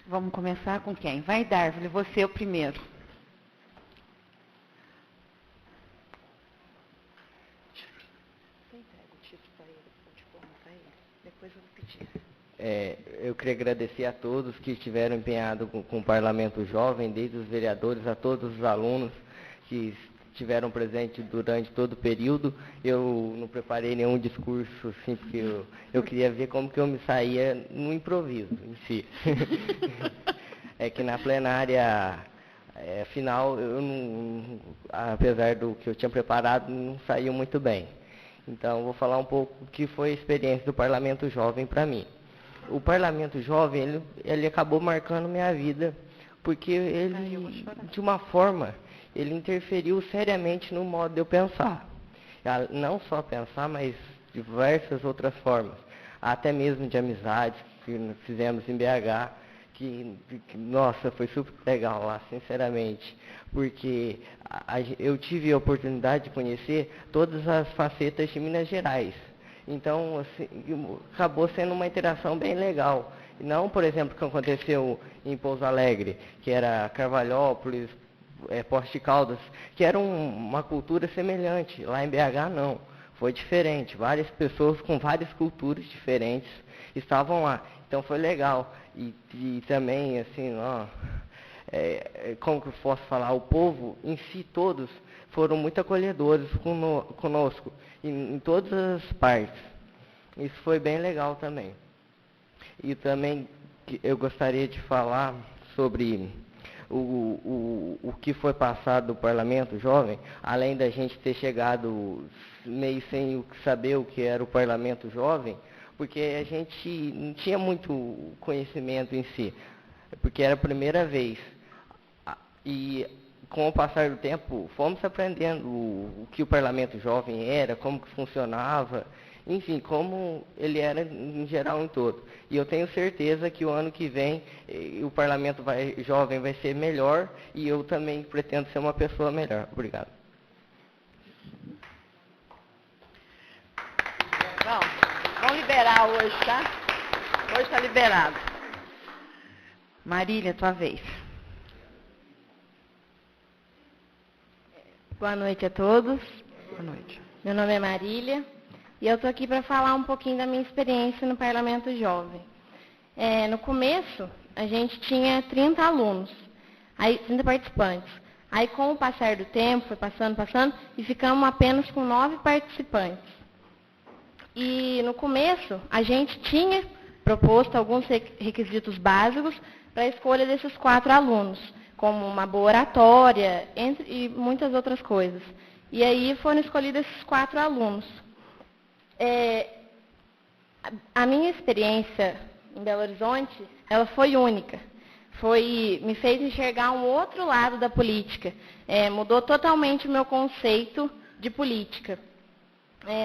Vamos começar com quem? Vai, Darwin, você é o primeiro. Você entrega o título para ele, o diploma para ele. Depois eu vou pedir. Eu queria agradecer a todos que estiveram empenhados com o Parlamento Jovem, desde os vereadores a todos os alunos que estiveram presentes durante todo o período. Eu não preparei nenhum discurso, assim, porque eu queria ver como que eu me saía no improviso em si. É que na plenária final, eu não, apesar do que eu tinha preparado, não saiu muito bem. Então, vou falar um pouco do que foi a experiência do Parlamento Jovem para mim. O Parlamento Jovem, ele acabou marcando minha vida, porque ele, de uma forma, ele interferiu seriamente no modo de eu pensar. Não só pensar, mas diversas outras formas. Até mesmo de amizades que fizemos em BH, Nossa, foi super legal lá, sinceramente, porque eu tive a oportunidade de conhecer todas as facetas de Minas Gerais. Então, assim, acabou sendo uma interação bem legal. E não, por exemplo, o que aconteceu em Pouso Alegre, que era Carvalhópolis, Poços de Caldas, que era uma cultura semelhante. Lá em BH, não. Foi diferente. Várias pessoas com várias culturas diferentes estavam lá. Então, foi legal. E também, assim, como que eu posso falar? O povo em si, todos, foram muito acolhedores conosco, em todas as partes. Isso foi bem legal também. E também eu gostaria de falar sobre o que foi passado do Parlamento Jovem, além da gente ter chegado meio sem saber o que era o Parlamento Jovem, porque a gente não tinha muito conhecimento em si, porque era a primeira vez. E com o passar do tempo, fomos aprendendo o que o Parlamento Jovem era, como que funcionava, enfim, como ele era em geral em todo. E eu tenho certeza que o ano que vem o Parlamento Jovem vai ser melhor e eu também pretendo ser uma pessoa melhor. Obrigado. Bom, vamos liberar hoje, tá? Hoje está liberado. Marília, tua vez. Boa noite a todos. Boa noite. Meu nome é Marília e eu estou aqui para falar um pouquinho da minha experiência no Parlamento Jovem. No começo, a gente tinha 30 alunos, 30 participantes. Aí, com o passar do tempo, foi passando, e ficamos apenas com 9 participantes. E no começo, a gente tinha proposto alguns requisitos básicos para a escolha desses 4 alunos, como uma boa oratória, e muitas outras coisas. E aí foram escolhidos esses 4 alunos. A minha experiência em Belo Horizonte, ela foi única. Me fez enxergar um outro lado da política. Mudou totalmente o meu conceito de política.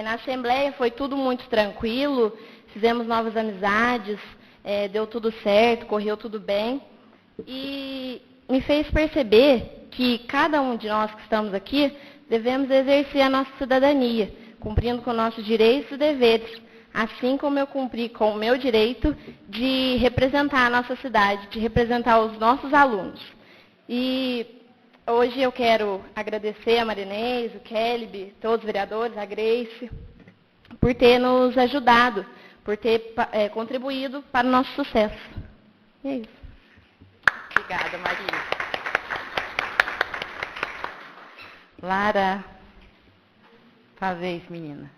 Na Assembleia foi tudo muito tranquilo, fizemos novas amizades, deu tudo certo, correu tudo bem. E me fez perceber que cada um de nós que estamos aqui devemos exercer a nossa cidadania, cumprindo com nossos direitos e deveres, assim como eu cumpri com o meu direito de representar a nossa cidade, de representar os nossos alunos. E hoje eu quero agradecer a Marinês, o Kelly, todos os vereadores, a Grace, por ter nos ajudado, por ter contribuído para o nosso sucesso. E é isso. Obrigada, Maria. Lara, tua vez, menina.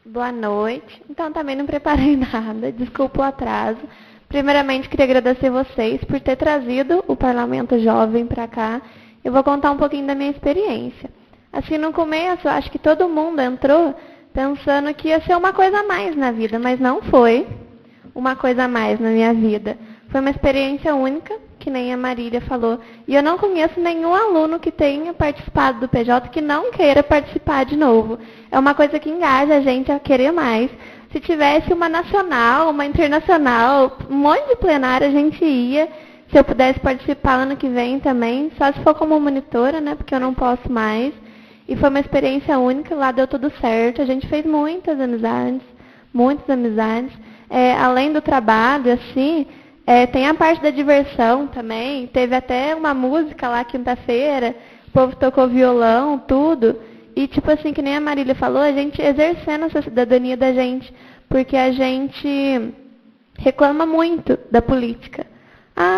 Boa noite. Então, também não preparei nada, desculpa o atraso. Primeiramente, queria agradecer vocês por ter trazido o Parlamento Jovem para cá. Eu vou contar um pouquinho da minha experiência. Assim, no começo, acho que todo mundo entrou pensando que ia ser uma coisa a mais na vida, mas não foi uma coisa a mais na minha vida. Foi uma experiência única, que nem a Marília falou. E eu não conheço nenhum aluno que tenha participado do PJ que não queira participar de novo. É uma coisa que engaja a gente a querer mais. Se tivesse uma nacional, uma internacional, um monte de plenária, a gente ia. Se eu pudesse participar ano que vem também, só se for como monitora, né? Porque eu não posso mais. E foi uma experiência única, lá deu tudo certo. A gente fez muitas amizades. Além do trabalho, assim, tem a parte da diversão também. Teve até uma música lá quinta-feira, o povo tocou violão, tudo. E, tipo assim, que nem a Marília falou, a gente exercendo essa cidadania da gente, porque a gente reclama muito da política.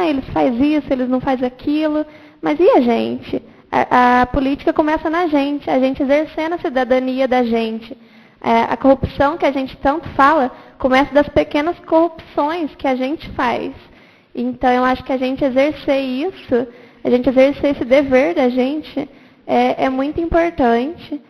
Eles fazem isso, eles não fazem aquilo. Mas e a gente? A política começa na gente, a gente exercendo a cidadania da gente. A corrupção que a gente tanto fala começa das pequenas corrupções que a gente faz. Então, eu acho que a gente exercer isso, a gente exercer esse dever da gente, é muito importante.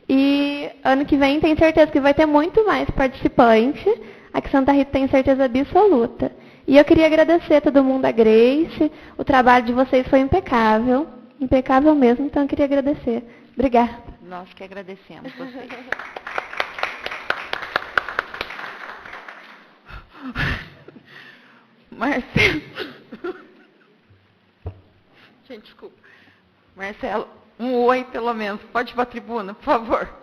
E ano que vem, tenho certeza que vai ter muito mais participante. Aqui em Santa Rita, tenho certeza absoluta. E eu queria agradecer a todo mundo, a Grace. O trabalho de vocês foi impecável. Impecável mesmo, então eu queria agradecer. Obrigada. Nós que agradecemos vocês. Marcelo. Gente, desculpa. Marcelo, um oi pelo menos. Pode ir para a tribuna, por favor.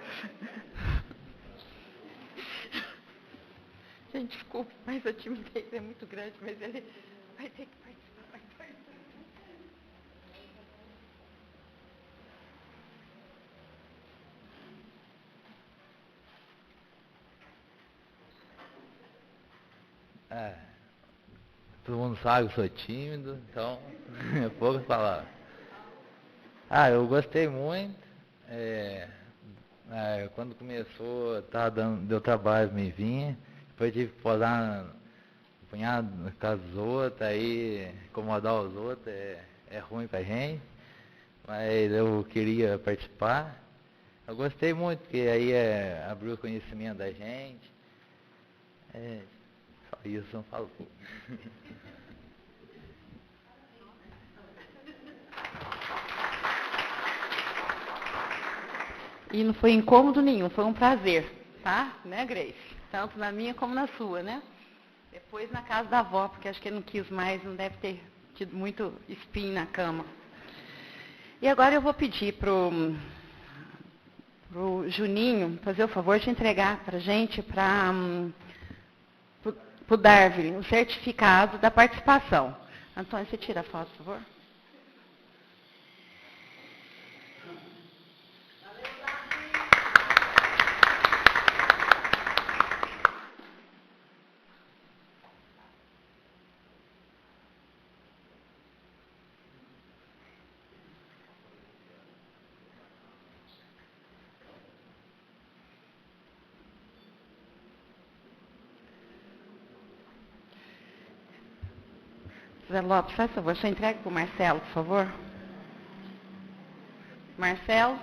Gente, desculpe, mas a timidez é muito grande, mas ele vai ter que participar. Todo mundo sabe que eu sou tímido, então é poucas palavras. Eu gostei muito. Quando começou, deu trabalho me vir. Depois tive que posar um punhado na casa dos outros, aí incomodar os outros é ruim pra gente. Mas eu queria participar. Eu gostei muito, porque aí abriu o conhecimento da gente. Só isso, não falo pouco. E não foi incômodo nenhum, foi um prazer, tá? Né, Grace? Tanto na minha como na sua, né? Depois na casa da avó, porque acho que ele não quis mais, não deve ter tido muito espinho na cama. E agora eu vou pedir pro Juninho fazer o favor de entregar pra gente, pro Darwin, o certificado da participação. Antônio, você tira a foto, por favor? Zé Lopes, faz favor, só entrega para o Marcelo, por favor. Marcelo.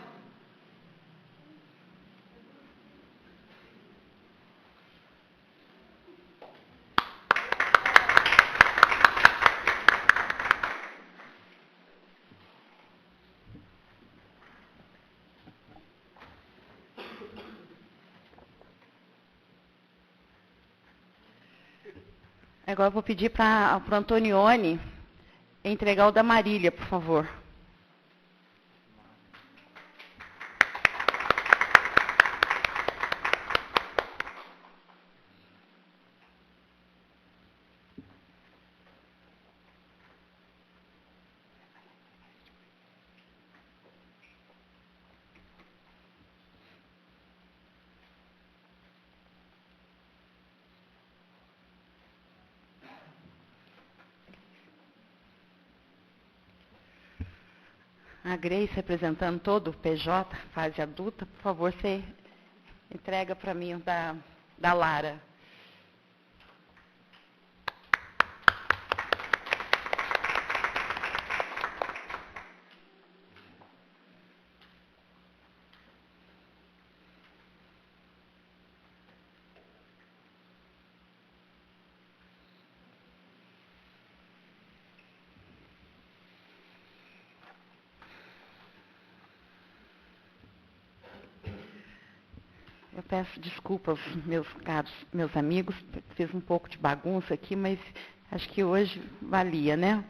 Agora eu vou pedir para o Antonioni entregar o da Marília, por favor. A Grace, representando todo o PJ, fase adulta, por favor, você entrega para mim o da Lara. Eu peço desculpa aos meus caros, meus amigos, fiz um pouco de bagunça aqui, mas acho que hoje valia, né?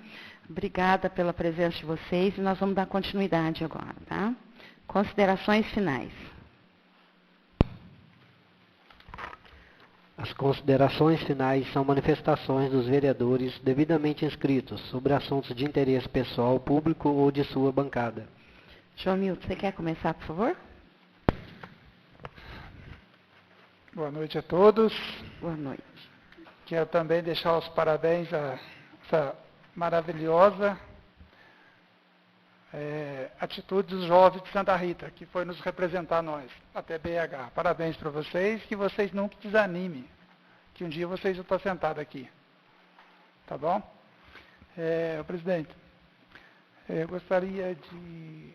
Obrigada pela presença de vocês e nós vamos dar continuidade agora, tá? Considerações finais. As considerações finais são manifestações dos vereadores devidamente inscritos sobre assuntos de interesse pessoal, público ou de sua bancada. João Milton, você quer começar, por favor? Boa noite a todos. Boa noite. Quero também deixar os parabéns a essa maravilhosa atitude dos jovens de Santa Rita, que foi nos representar nós, até BH. Parabéns para vocês, que vocês nunca desanimem, que um dia vocês vão estar sentados aqui. Tá bom? Presidente, eu gostaria de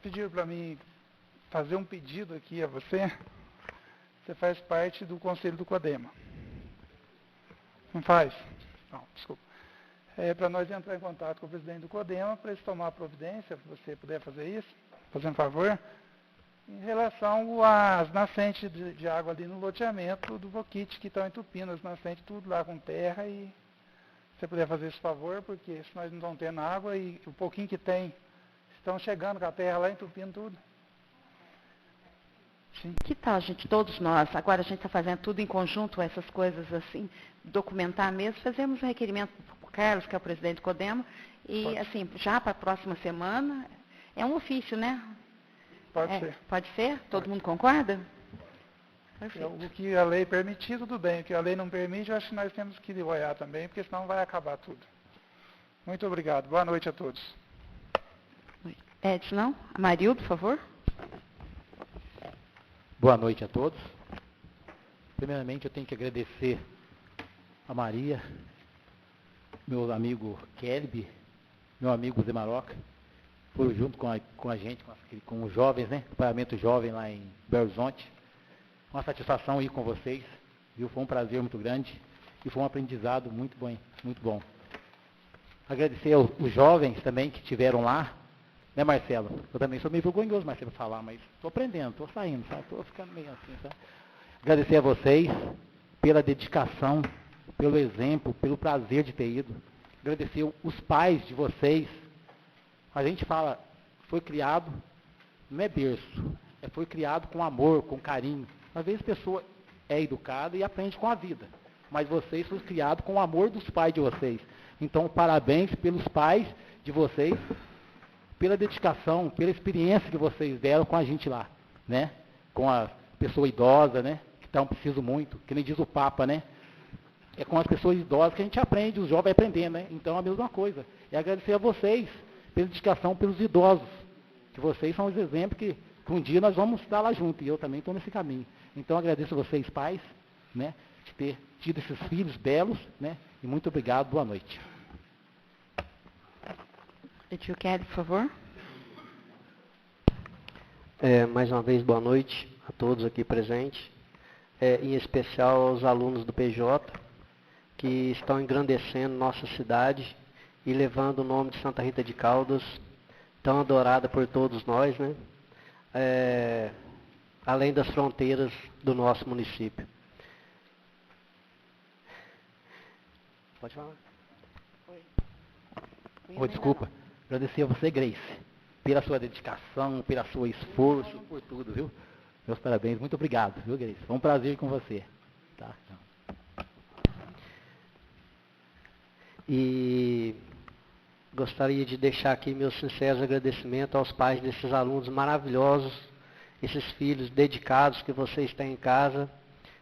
pedir para mim fazer um pedido aqui a você. Você faz parte do Conselho do CODEMA. Não faz? Não, desculpa. Para nós entrar em contato com o presidente do CODEMA, para eles tomar a providência, se você puder fazer isso, fazendo favor. Em relação às nascentes de água ali no loteamento do Boquite, que estão entupindo as nascentes, tudo lá com terra, e se você puder fazer esse favor, porque se nós não estamos tendo água e o pouquinho que tem, estão chegando com a terra lá, entupindo tudo. Sim. Que tal, gente, todos nós, agora a gente está fazendo tudo em conjunto, essas coisas assim, documentar mesmo, fazemos um requerimento para o Carlos, que é o presidente do CODEMA, e assim, já para a próxima semana, é um ofício, né? Pode ser. Pode ser? Todo mundo concorda? Perfeito. O que a lei permitir, tudo bem. O que a lei não permite, eu acho que nós temos que olhar também, porque senão vai acabar tudo. Muito obrigado. Boa noite a todos. Edson, não? Amarildo, por favor. Boa noite a todos. Primeiramente, eu tenho que agradecer a Maria, meu amigo Kelby, meu amigo Zé Maroca, foram junto com a gente, com os jovens, né? Parlamento Jovem lá em Belo Horizonte. Uma satisfação ir com vocês, viu? Foi um prazer muito grande e foi um aprendizado muito bom, muito bom. Agradecer os jovens também que estiveram lá, né, Marcelo? Eu também sou meio vergonhoso, Marcelo, para falar, mas estou aprendendo, estou saindo, sabe? Estou ficando meio assim, sabe? Agradecer a vocês pela dedicação, pelo exemplo, pelo prazer de ter ido. Agradecer os pais de vocês. A gente fala, foi criado, não é berço, foi criado com amor, com carinho. Às vezes a pessoa é educada e aprende com a vida, mas vocês foram criados com o amor dos pais de vocês. Então, parabéns pelos pais de vocês, pela dedicação, pela experiência que vocês deram com a gente lá, né? Com a pessoa idosa, né? Que estão precisando muito, que nem diz o Papa, né? É com as pessoas idosas que a gente aprende, os jovens aprendendo, né? Então, a mesma coisa. E agradecer a vocês pela dedicação pelos idosos, que vocês são os exemplos que um dia nós vamos estar lá junto, e eu também estou nesse caminho. Então, agradeço a vocês, pais, né, de ter tido esses filhos belos, né, e muito obrigado, boa noite. Edil Kelly, por favor. Mais uma vez, boa noite a todos aqui presentes, em especial aos alunos do PJ, que estão engrandecendo nossa cidade e levando o nome de Santa Rita de Caldas, tão adorada por todos nós, né? Além das fronteiras do nosso município. Pode falar. Desculpa. Agradecer a você, Grace, pela sua dedicação, pelo seu esforço, por tudo, viu? Meus parabéns, muito obrigado, viu, Grace? Foi um prazer ir com você. Tá? E gostaria de deixar aqui meus sinceros agradecimentos aos pais desses alunos maravilhosos, esses filhos dedicados que vocês têm em casa.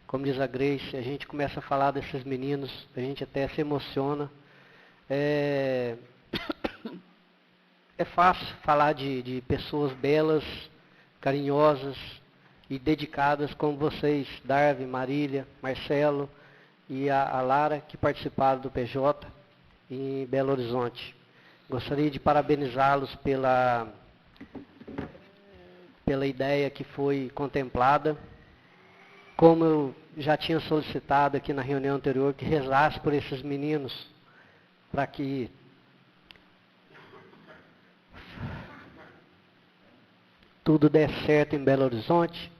Como diz a Grace, a gente começa a falar desses meninos, a gente até se emociona. É fácil falar de pessoas belas, carinhosas e dedicadas como vocês, Darwin, Marília, Marcelo e a Lara, que participaram do PJ em Belo Horizonte. Gostaria de parabenizá-los pela ideia que foi contemplada. Como eu já tinha solicitado aqui na reunião anterior, que rezasse por esses meninos, para que tudo der certo em Belo Horizonte.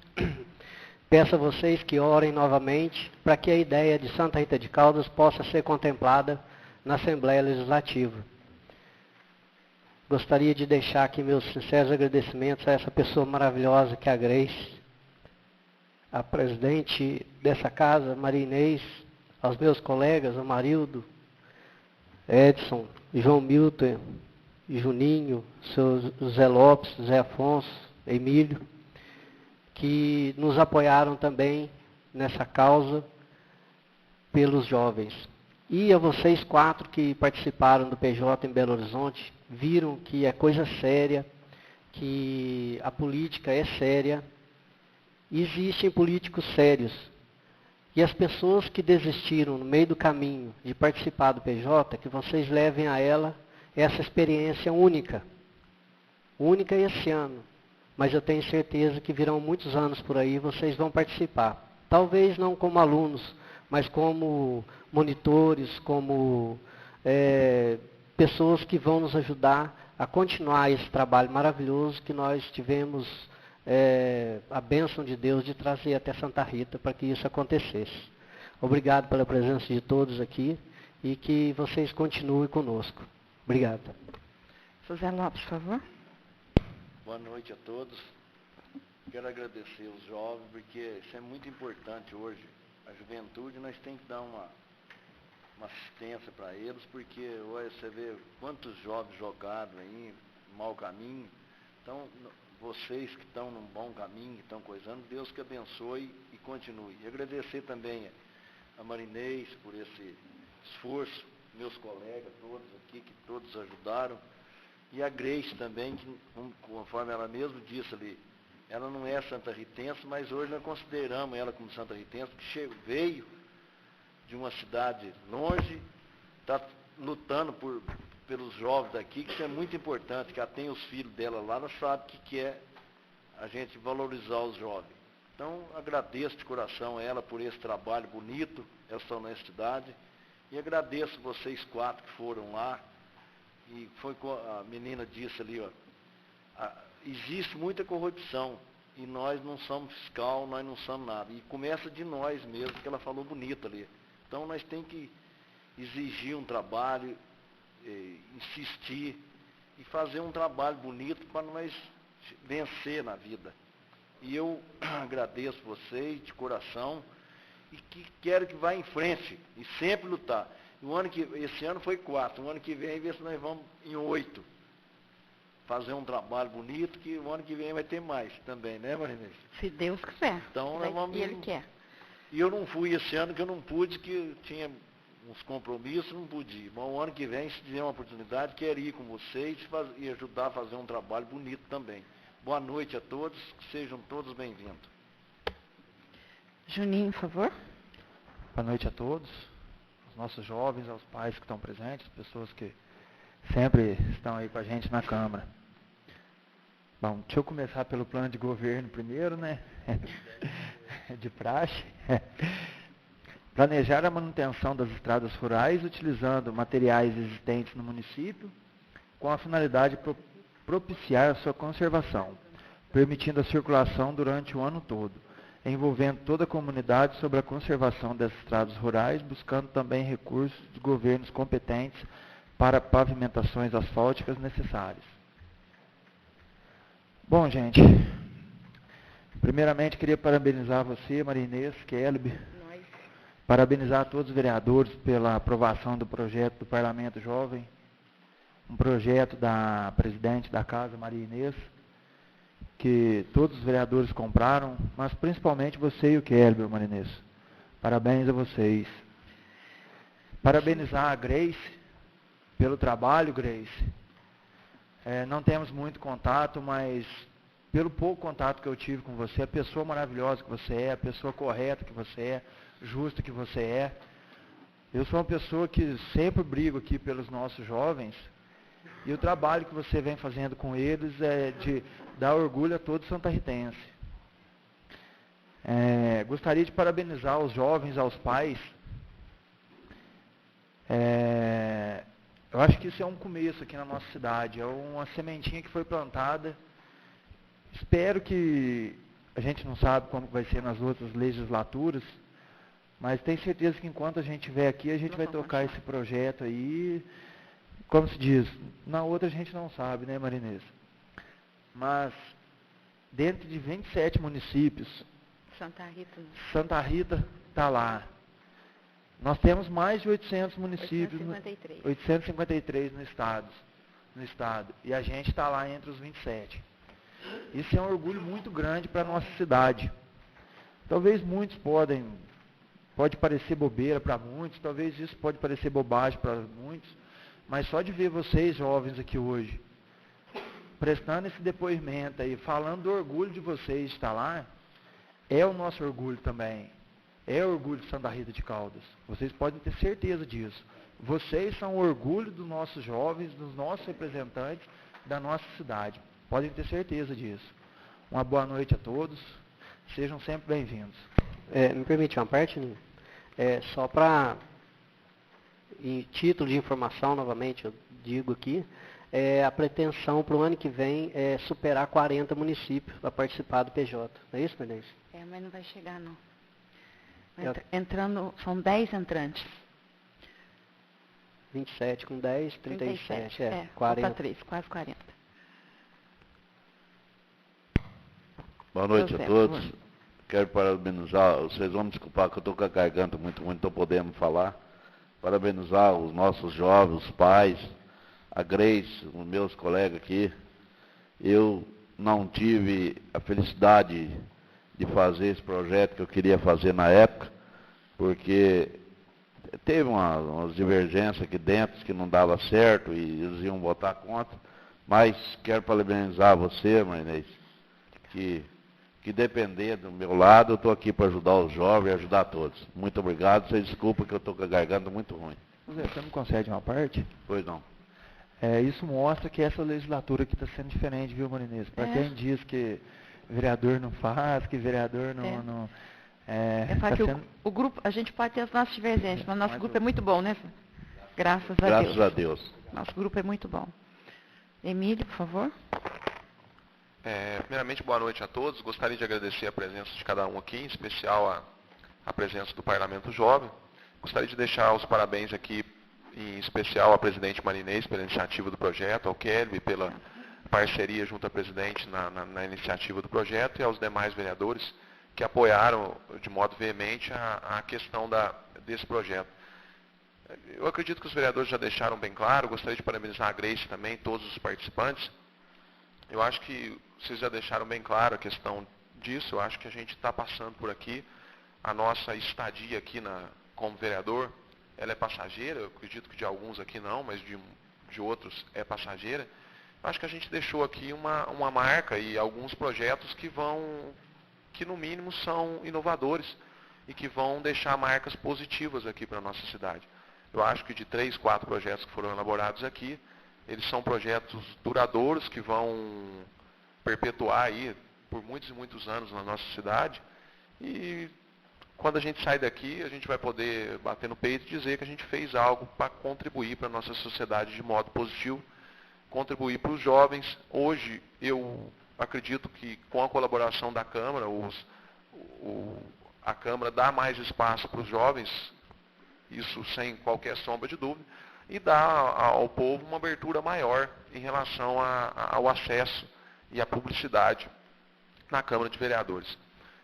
Peço a vocês que orem novamente para que a ideia de Santa Rita de Caldas possa ser contemplada na Assembleia Legislativa. Gostaria de deixar aqui meus sinceros agradecimentos a essa pessoa maravilhosa que é a Grace, a presidente dessa casa, Maria Inês, aos meus colegas, Amarildo, Edson, João Milton, Juninho, seu Zé Lopes, Zé Afonso, Emílio, que nos apoiaram também nessa causa pelos jovens. E a vocês 4 que participaram do PJ em Belo Horizonte, viram que é coisa séria, que a política é séria, existem políticos sérios. E as pessoas que desistiram no meio do caminho de participar do PJ, que vocês levem a ela essa experiência única esse ano. Mas eu tenho certeza que virão muitos anos por aí, vocês vão participar. Talvez não como alunos, mas como monitores, como pessoas que vão nos ajudar a continuar esse trabalho maravilhoso que nós tivemos a bênção de Deus de trazer até Santa Rita para que isso acontecesse. Obrigado pela presença de todos aqui e que vocês continuem conosco. Obrigado. José Lopes, por favor. Boa noite a todos. Quero agradecer os jovens, porque isso é muito importante hoje. A juventude, nós temos que dar uma assistência para eles, porque olha, você vê quantos jovens jogados aí, mau caminho. Então, vocês que estão num bom caminho, que estão coisando, Deus que abençoe e continue. E agradecer também a Marinês por esse esforço, meus colegas todos aqui, que todos ajudaram, e a Grace também, que conforme ela mesmo disse ali, ela não é santarritense, mas hoje nós consideramos ela como santarritense, porque veio de uma cidade longe, está lutando pelos jovens daqui, que isso é muito importante, que ela tem os filhos dela lá, ela sabe o que é a gente valorizar os jovens. Então, agradeço de coração a ela por esse trabalho bonito, essa honestidade, e agradeço vocês 4 que foram lá, e foi como a menina disse ali, ó, existe muita corrupção, e nós não somos fiscal, nós não somos nada, e começa de nós mesmo, que ela falou bonito ali. Então, nós temos que exigir um trabalho, insistir, e fazer um trabalho bonito para nós vencer na vida. E eu agradeço vocês de coração, e que quero que vá em frente, e sempre lutar. Esse ano foi 4, o ano que vem, ver se nós vamos em 8. Fazer um trabalho bonito, que o ano que vem vai ter mais também, né, Marinês? Se Deus quiser. Então, nós vamos... E Ele quer. E eu não fui esse ano, que eu não pude, que eu tinha uns compromissos, não pude ir. Mas o ano que vem, se tiver uma oportunidade, quero ir com vocês e ajudar a fazer um trabalho bonito também. Boa noite a todos, que sejam todos bem-vindos. Juninho, por favor. Boa noite a todos, aos nossos jovens, aos pais que estão presentes, pessoas que sempre estão aí com a gente na Câmara. Bom, deixa eu começar pelo plano de governo primeiro, né? De praxe. Planejar a manutenção das estradas rurais utilizando materiais existentes no município, com a finalidade de propiciar a sua conservação, permitindo a circulação durante o ano todo, envolvendo toda a comunidade sobre a conservação das estradas rurais, buscando também recursos dos governos competentes para pavimentações asfálticas necessárias. Bom, gente, primeiramente queria parabenizar você, Maria Inês, Kelby, parabenizar todos os vereadores pela aprovação do projeto do Parlamento Jovem, um projeto da presidente da Casa, Maria Inês, que todos os vereadores compraram, mas principalmente você e o Kelby, Maria Inês. Parabéns a vocês. Parabenizar a Grace pelo trabalho, Grace. Não temos muito contato, mas pelo pouco contato que eu tive com você, a pessoa maravilhosa que você é, a pessoa correta que você é, justa que você é. Eu sou uma pessoa que sempre brigo aqui pelos nossos jovens, e o trabalho que você vem fazendo com eles é de dar orgulho a todo santarritense. Gostaria de parabenizar os jovens, aos pais. Eu acho que isso é um começo aqui na nossa cidade, é uma sementinha que foi plantada. Espero que, a gente não sabe como vai ser nas outras legislaturas, mas tenho certeza que enquanto a gente estiver aqui, a gente vai tocar esse projeto aí, como se diz, na outra a gente não sabe, né, Marinês? Mas, dentro de 27 municípios, Santa Rita está lá. Nós temos mais de 800 municípios, 853 no estado, e a gente está lá entre os 27. Isso é um orgulho muito grande para a nossa cidade. Talvez muitos pode parecer bobeira para muitos, talvez isso pode parecer bobagem para muitos, mas só de ver vocês jovens aqui hoje, prestando esse depoimento aí, falando do orgulho de vocês estar lá, é o nosso orgulho também. É o orgulho de Santa Rita de Caldas. Vocês podem ter certeza disso. Vocês são o orgulho dos nossos jovens, dos nossos representantes, da nossa cidade. Podem ter certeza disso. Uma boa noite a todos. Sejam sempre bem-vindos. Me permite uma parte, Ninho? Só para, em título de informação, novamente, eu digo aqui, a pretensão para o ano que vem é superar 40 municípios para participar do PJ. Não é isso, Menezes? Mas não vai chegar, não. Entrando, são 10 entrantes. 27 com 10, 37. 40. 3, quase 40. Boa noite a todos. Quero parabenizar, vocês vão me desculpar que eu estou com a garganta muito ruim, não estou podendo falar. Parabenizar os nossos jovens, os pais, a Grace, os meus colegas aqui. Eu não tive a felicidade de fazer esse projeto que eu queria fazer na época, porque teve umas divergências aqui dentro que não dava certo e eles iam votar contra, mas quero parabenizar você, Marinês, que depender do meu lado, eu estou aqui para ajudar os jovens e ajudar todos. Muito obrigado, vocês desculpem que eu estou com a garganta muito ruim. Você me concede uma parte? Pois não. Isso mostra que essa legislatura aqui está sendo diferente, viu, Marinês? Para quem diz que vereador não faz, que vereador não o grupo, a gente pode ter as nossas divergências, mas nosso grupo é muito bom, né? Graças a Deus. Graças a Deus. Nosso grupo é muito bom. Emílio, por favor. Primeiramente, boa noite a todos. Gostaria de agradecer a presença de cada um aqui, em especial a presença do Parlamento Jovem. Gostaria de deixar os parabéns aqui, em especial à presidente Marinês pela iniciativa do projeto, ao Kelly pela parceria junto à presidente na iniciativa do projeto e aos demais vereadores que apoiaram de modo veemente a questão desse projeto. Eu acredito que os vereadores já deixaram bem claro, gostaria de parabenizar a Grace também, todos os participantes. Eu acho que vocês já deixaram bem claro a questão disso, eu acho que a gente está passando por aqui, a nossa estadia aqui como vereador, ela é passageira, eu acredito que de alguns aqui não, mas de outros é passageira. Eu acho que a gente deixou aqui uma marca e alguns projetos que no mínimo são inovadores e que vão deixar marcas positivas aqui para a nossa cidade. Eu acho que de 3, 4 projetos que foram elaborados aqui, eles são projetos duradouros que vão perpetuar aí por muitos e muitos anos na nossa cidade. E quando a gente sai daqui, a gente vai poder bater no peito e dizer que a gente fez algo para contribuir para a nossa sociedade de modo positivo, contribuir para os jovens. Hoje, eu acredito que com a colaboração da Câmara, a Câmara dá mais espaço para os jovens, isso sem qualquer sombra de dúvida, e dá ao povo uma abertura maior em relação ao acesso e à publicidade na Câmara de Vereadores.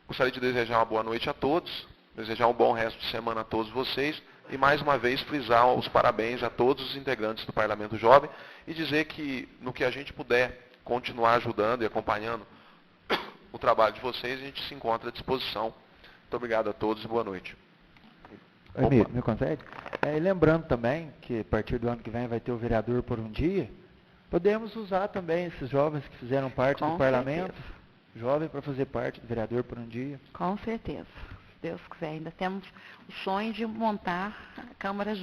Gostaria de desejar uma boa noite a todos, desejar um bom resto de semana a todos vocês e mais uma vez frisar os parabéns a todos os integrantes do Parlamento Jovem e dizer que no que a gente puder continuar ajudando e acompanhando o trabalho de vocês, a gente se encontra à disposição. Muito obrigado a todos e boa noite. Emílio, me concede? E lembrando também que a partir do ano que vem vai ter o vereador por um dia, podemos usar também esses jovens que fizeram parte do parlamento, jovem para fazer parte do vereador por um dia. Com certeza. Se Deus quiser, ainda temos o sonho de montar a Câmara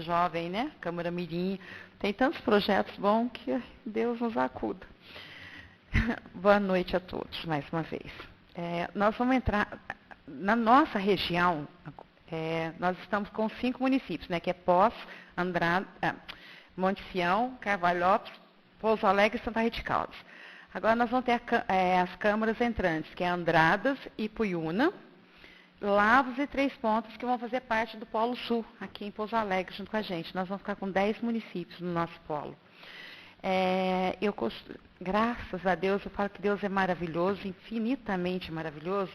Jovem, né? Câmara Mirim. Tem tantos projetos bons que Deus nos acuda. Boa noite a todos, mais uma vez. Nós vamos entrar na nossa região. Nós estamos com 5 municípios, né? Que é Poços, Andrade, Monte Sião, Carvalhópolis, Pouso Alegre e Santa Rita de Caldas. Agora nós vamos ter as câmaras entrantes, que é Andradas e Puiúna, Lavos e Três Pontas, que vão fazer parte do Polo Sul, aqui em Pouso Alegre, junto com a gente. Nós vamos ficar com 10 municípios no nosso polo. Graças a Deus, eu falo que Deus é maravilhoso, infinitamente maravilhoso,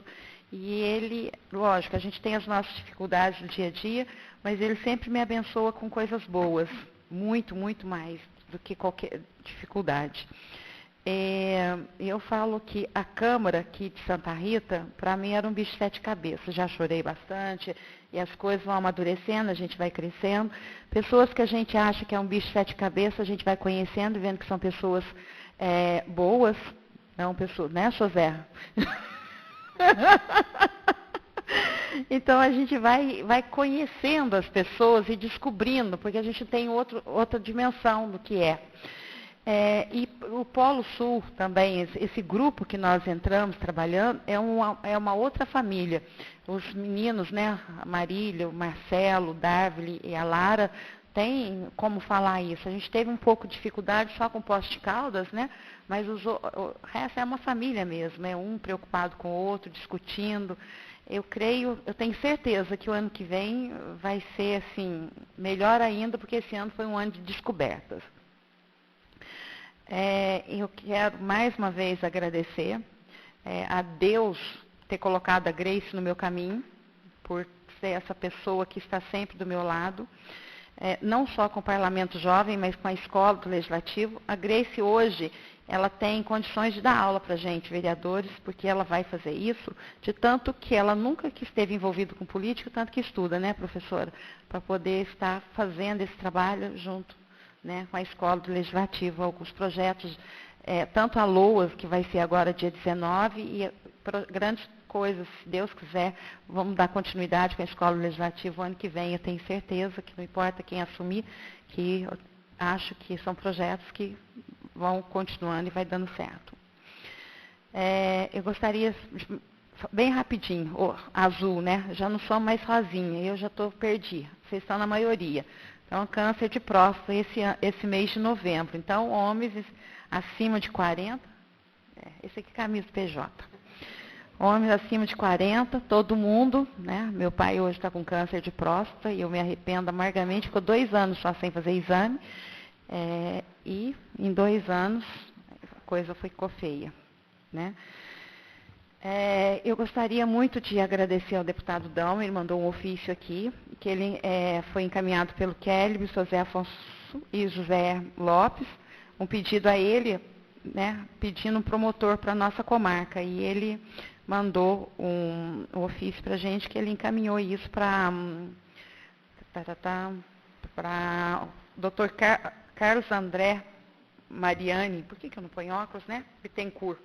e Ele, lógico, a gente tem as nossas dificuldades no dia a dia, mas Ele sempre me abençoa com coisas boas, muito, muito mais do que qualquer dificuldade. Eu falo que a Câmara aqui de Santa Rita, para mim era um bicho de 7 cabeças. Já chorei bastante e as coisas vão amadurecendo, a gente vai crescendo. Pessoas que a gente acha que é um bicho de 7 cabeças, a gente vai conhecendo, vendo que são pessoas boas. Não, pessoas, né, José? Então a gente vai conhecendo as pessoas e descobrindo, porque a gente tem outra dimensão do que é. E o Polo Sul também, esse grupo que nós entramos trabalhando, é uma outra família. Os meninos, né, a Marília, o Marcelo, o Darville e a Lara, tem como falar isso. A gente teve um pouco de dificuldade só com Poços de Caldas, né? Mas o resto é uma família mesmo, é um preocupado com o outro, discutindo. Eu tenho certeza que o ano que vem vai ser assim, melhor ainda, porque esse ano foi um ano de descobertas. Eu quero mais uma vez agradecer a Deus ter colocado a Grace no meu caminho, por ser essa pessoa que está sempre do meu lado, não só com o Parlamento Jovem, mas com a Escola do Legislativo. A Grace hoje, ela tem condições de dar aula para a gente, vereadores, porque ela vai fazer isso, de tanto que ela nunca que esteve envolvida com política, tanto que estuda, né, professora? Para poder estar fazendo esse trabalho junto, né, com a Escola do Legislativo, alguns projetos, tanto a LOAS, que vai ser agora dia 19, e grandes coisas, se Deus quiser, vamos dar continuidade com a Escola do Legislativo ano que vem. Eu tenho certeza que não importa quem assumir, que eu acho que são projetos que vão continuando e vai dando certo. Eu gostaria, bem rapidinho, azul, né? Já não sou mais sozinha, eu já perdi. Vocês estão na maioria. Então, câncer de próstata esse mês de novembro. Então, homens acima de 40, esse aqui é camisa do PJ. Homens acima de 40, todo mundo, né? Meu pai hoje está com câncer de próstata e eu me arrependo amargamente, ficou 2 anos só sem fazer exame. E em 2 anos a coisa ficou feia, né? Eu gostaria muito de agradecer ao deputado Dão, ele mandou um ofício aqui, que ele foi encaminhado pelo Kelly, José Afonso e José Lopes, um pedido a ele, né, pedindo um promotor para a nossa comarca, e ele mandou um ofício para a gente, que ele encaminhou isso para o doutor Carlos André Mariani, por que eu não ponho óculos, né? Bittencourt,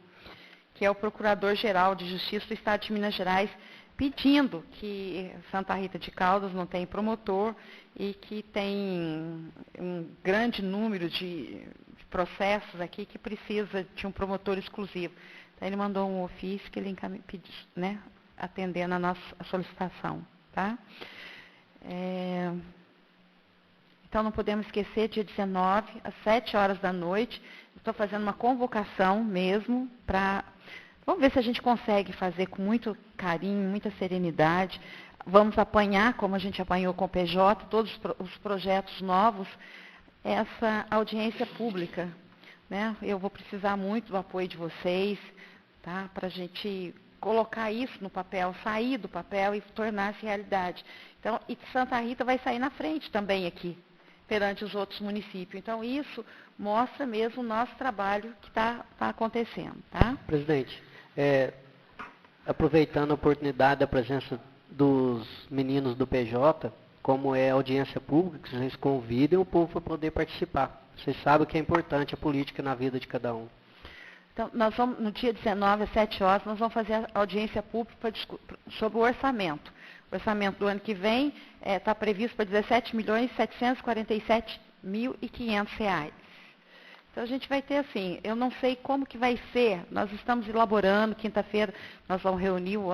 que é o Procurador-Geral de Justiça do Estado de Minas Gerais, pedindo que Santa Rita de Caldas não tenha promotor e que tem um grande número de processos aqui que precisa de um promotor exclusivo. Então, ele mandou um ofício que ele pediu, né, atendendo a nossa solicitação. Tá? Então, não podemos esquecer, dia 19, às 7 horas da noite, estou fazendo uma convocação mesmo para... Vamos ver se a gente consegue fazer com muito carinho, muita serenidade. Vamos apanhar, como a gente apanhou com o PJ, todos os projetos novos, essa audiência pública, né? Eu vou precisar muito do apoio de vocês, tá? Para a gente colocar isso no papel, sair do papel e tornar-se realidade. Então, e Santa Rita vai sair na frente também aqui, perante os outros municípios. Então, isso mostra mesmo o nosso trabalho que está acontecendo. Tá? Presidente, aproveitando a oportunidade da presença dos meninos do PJ, como é audiência pública, que vocês convidem o povo para poder participar. Vocês sabem que é importante a política na vida de cada um. Então, nós vamos, no dia 19, às 7 horas, nós vamos fazer a audiência pública sobre o orçamento. O orçamento do ano que vem está previsto para R$ 17.747.500. Então, a gente vai ter assim, eu não sei como que vai ser, nós estamos elaborando, quinta-feira nós vamos reunir o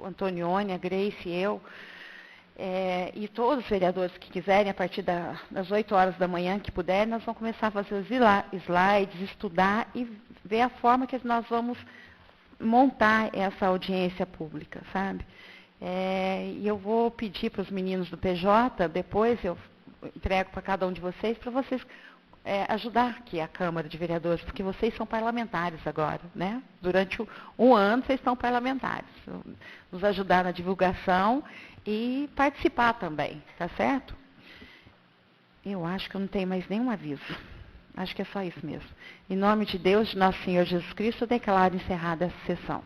Antonioni, a Grace e eu, e todos os vereadores que quiserem, a partir das 8 horas da manhã, que puderem, nós vamos começar a fazer os slides, estudar e ver a forma que nós vamos montar essa audiência pública, sabe? E eu vou pedir para os meninos do PJ, depois eu entrego para cada um de vocês, para vocês ajudar aqui a Câmara de Vereadores, porque vocês são parlamentares agora, né? Durante um ano vocês estão parlamentares. Nos ajudar na divulgação e participar também, tá certo? Eu acho que eu não tenho mais nenhum aviso. Acho que é só isso mesmo. Em nome de Deus, de nosso Senhor Jesus Cristo, eu declaro encerrada essa sessão.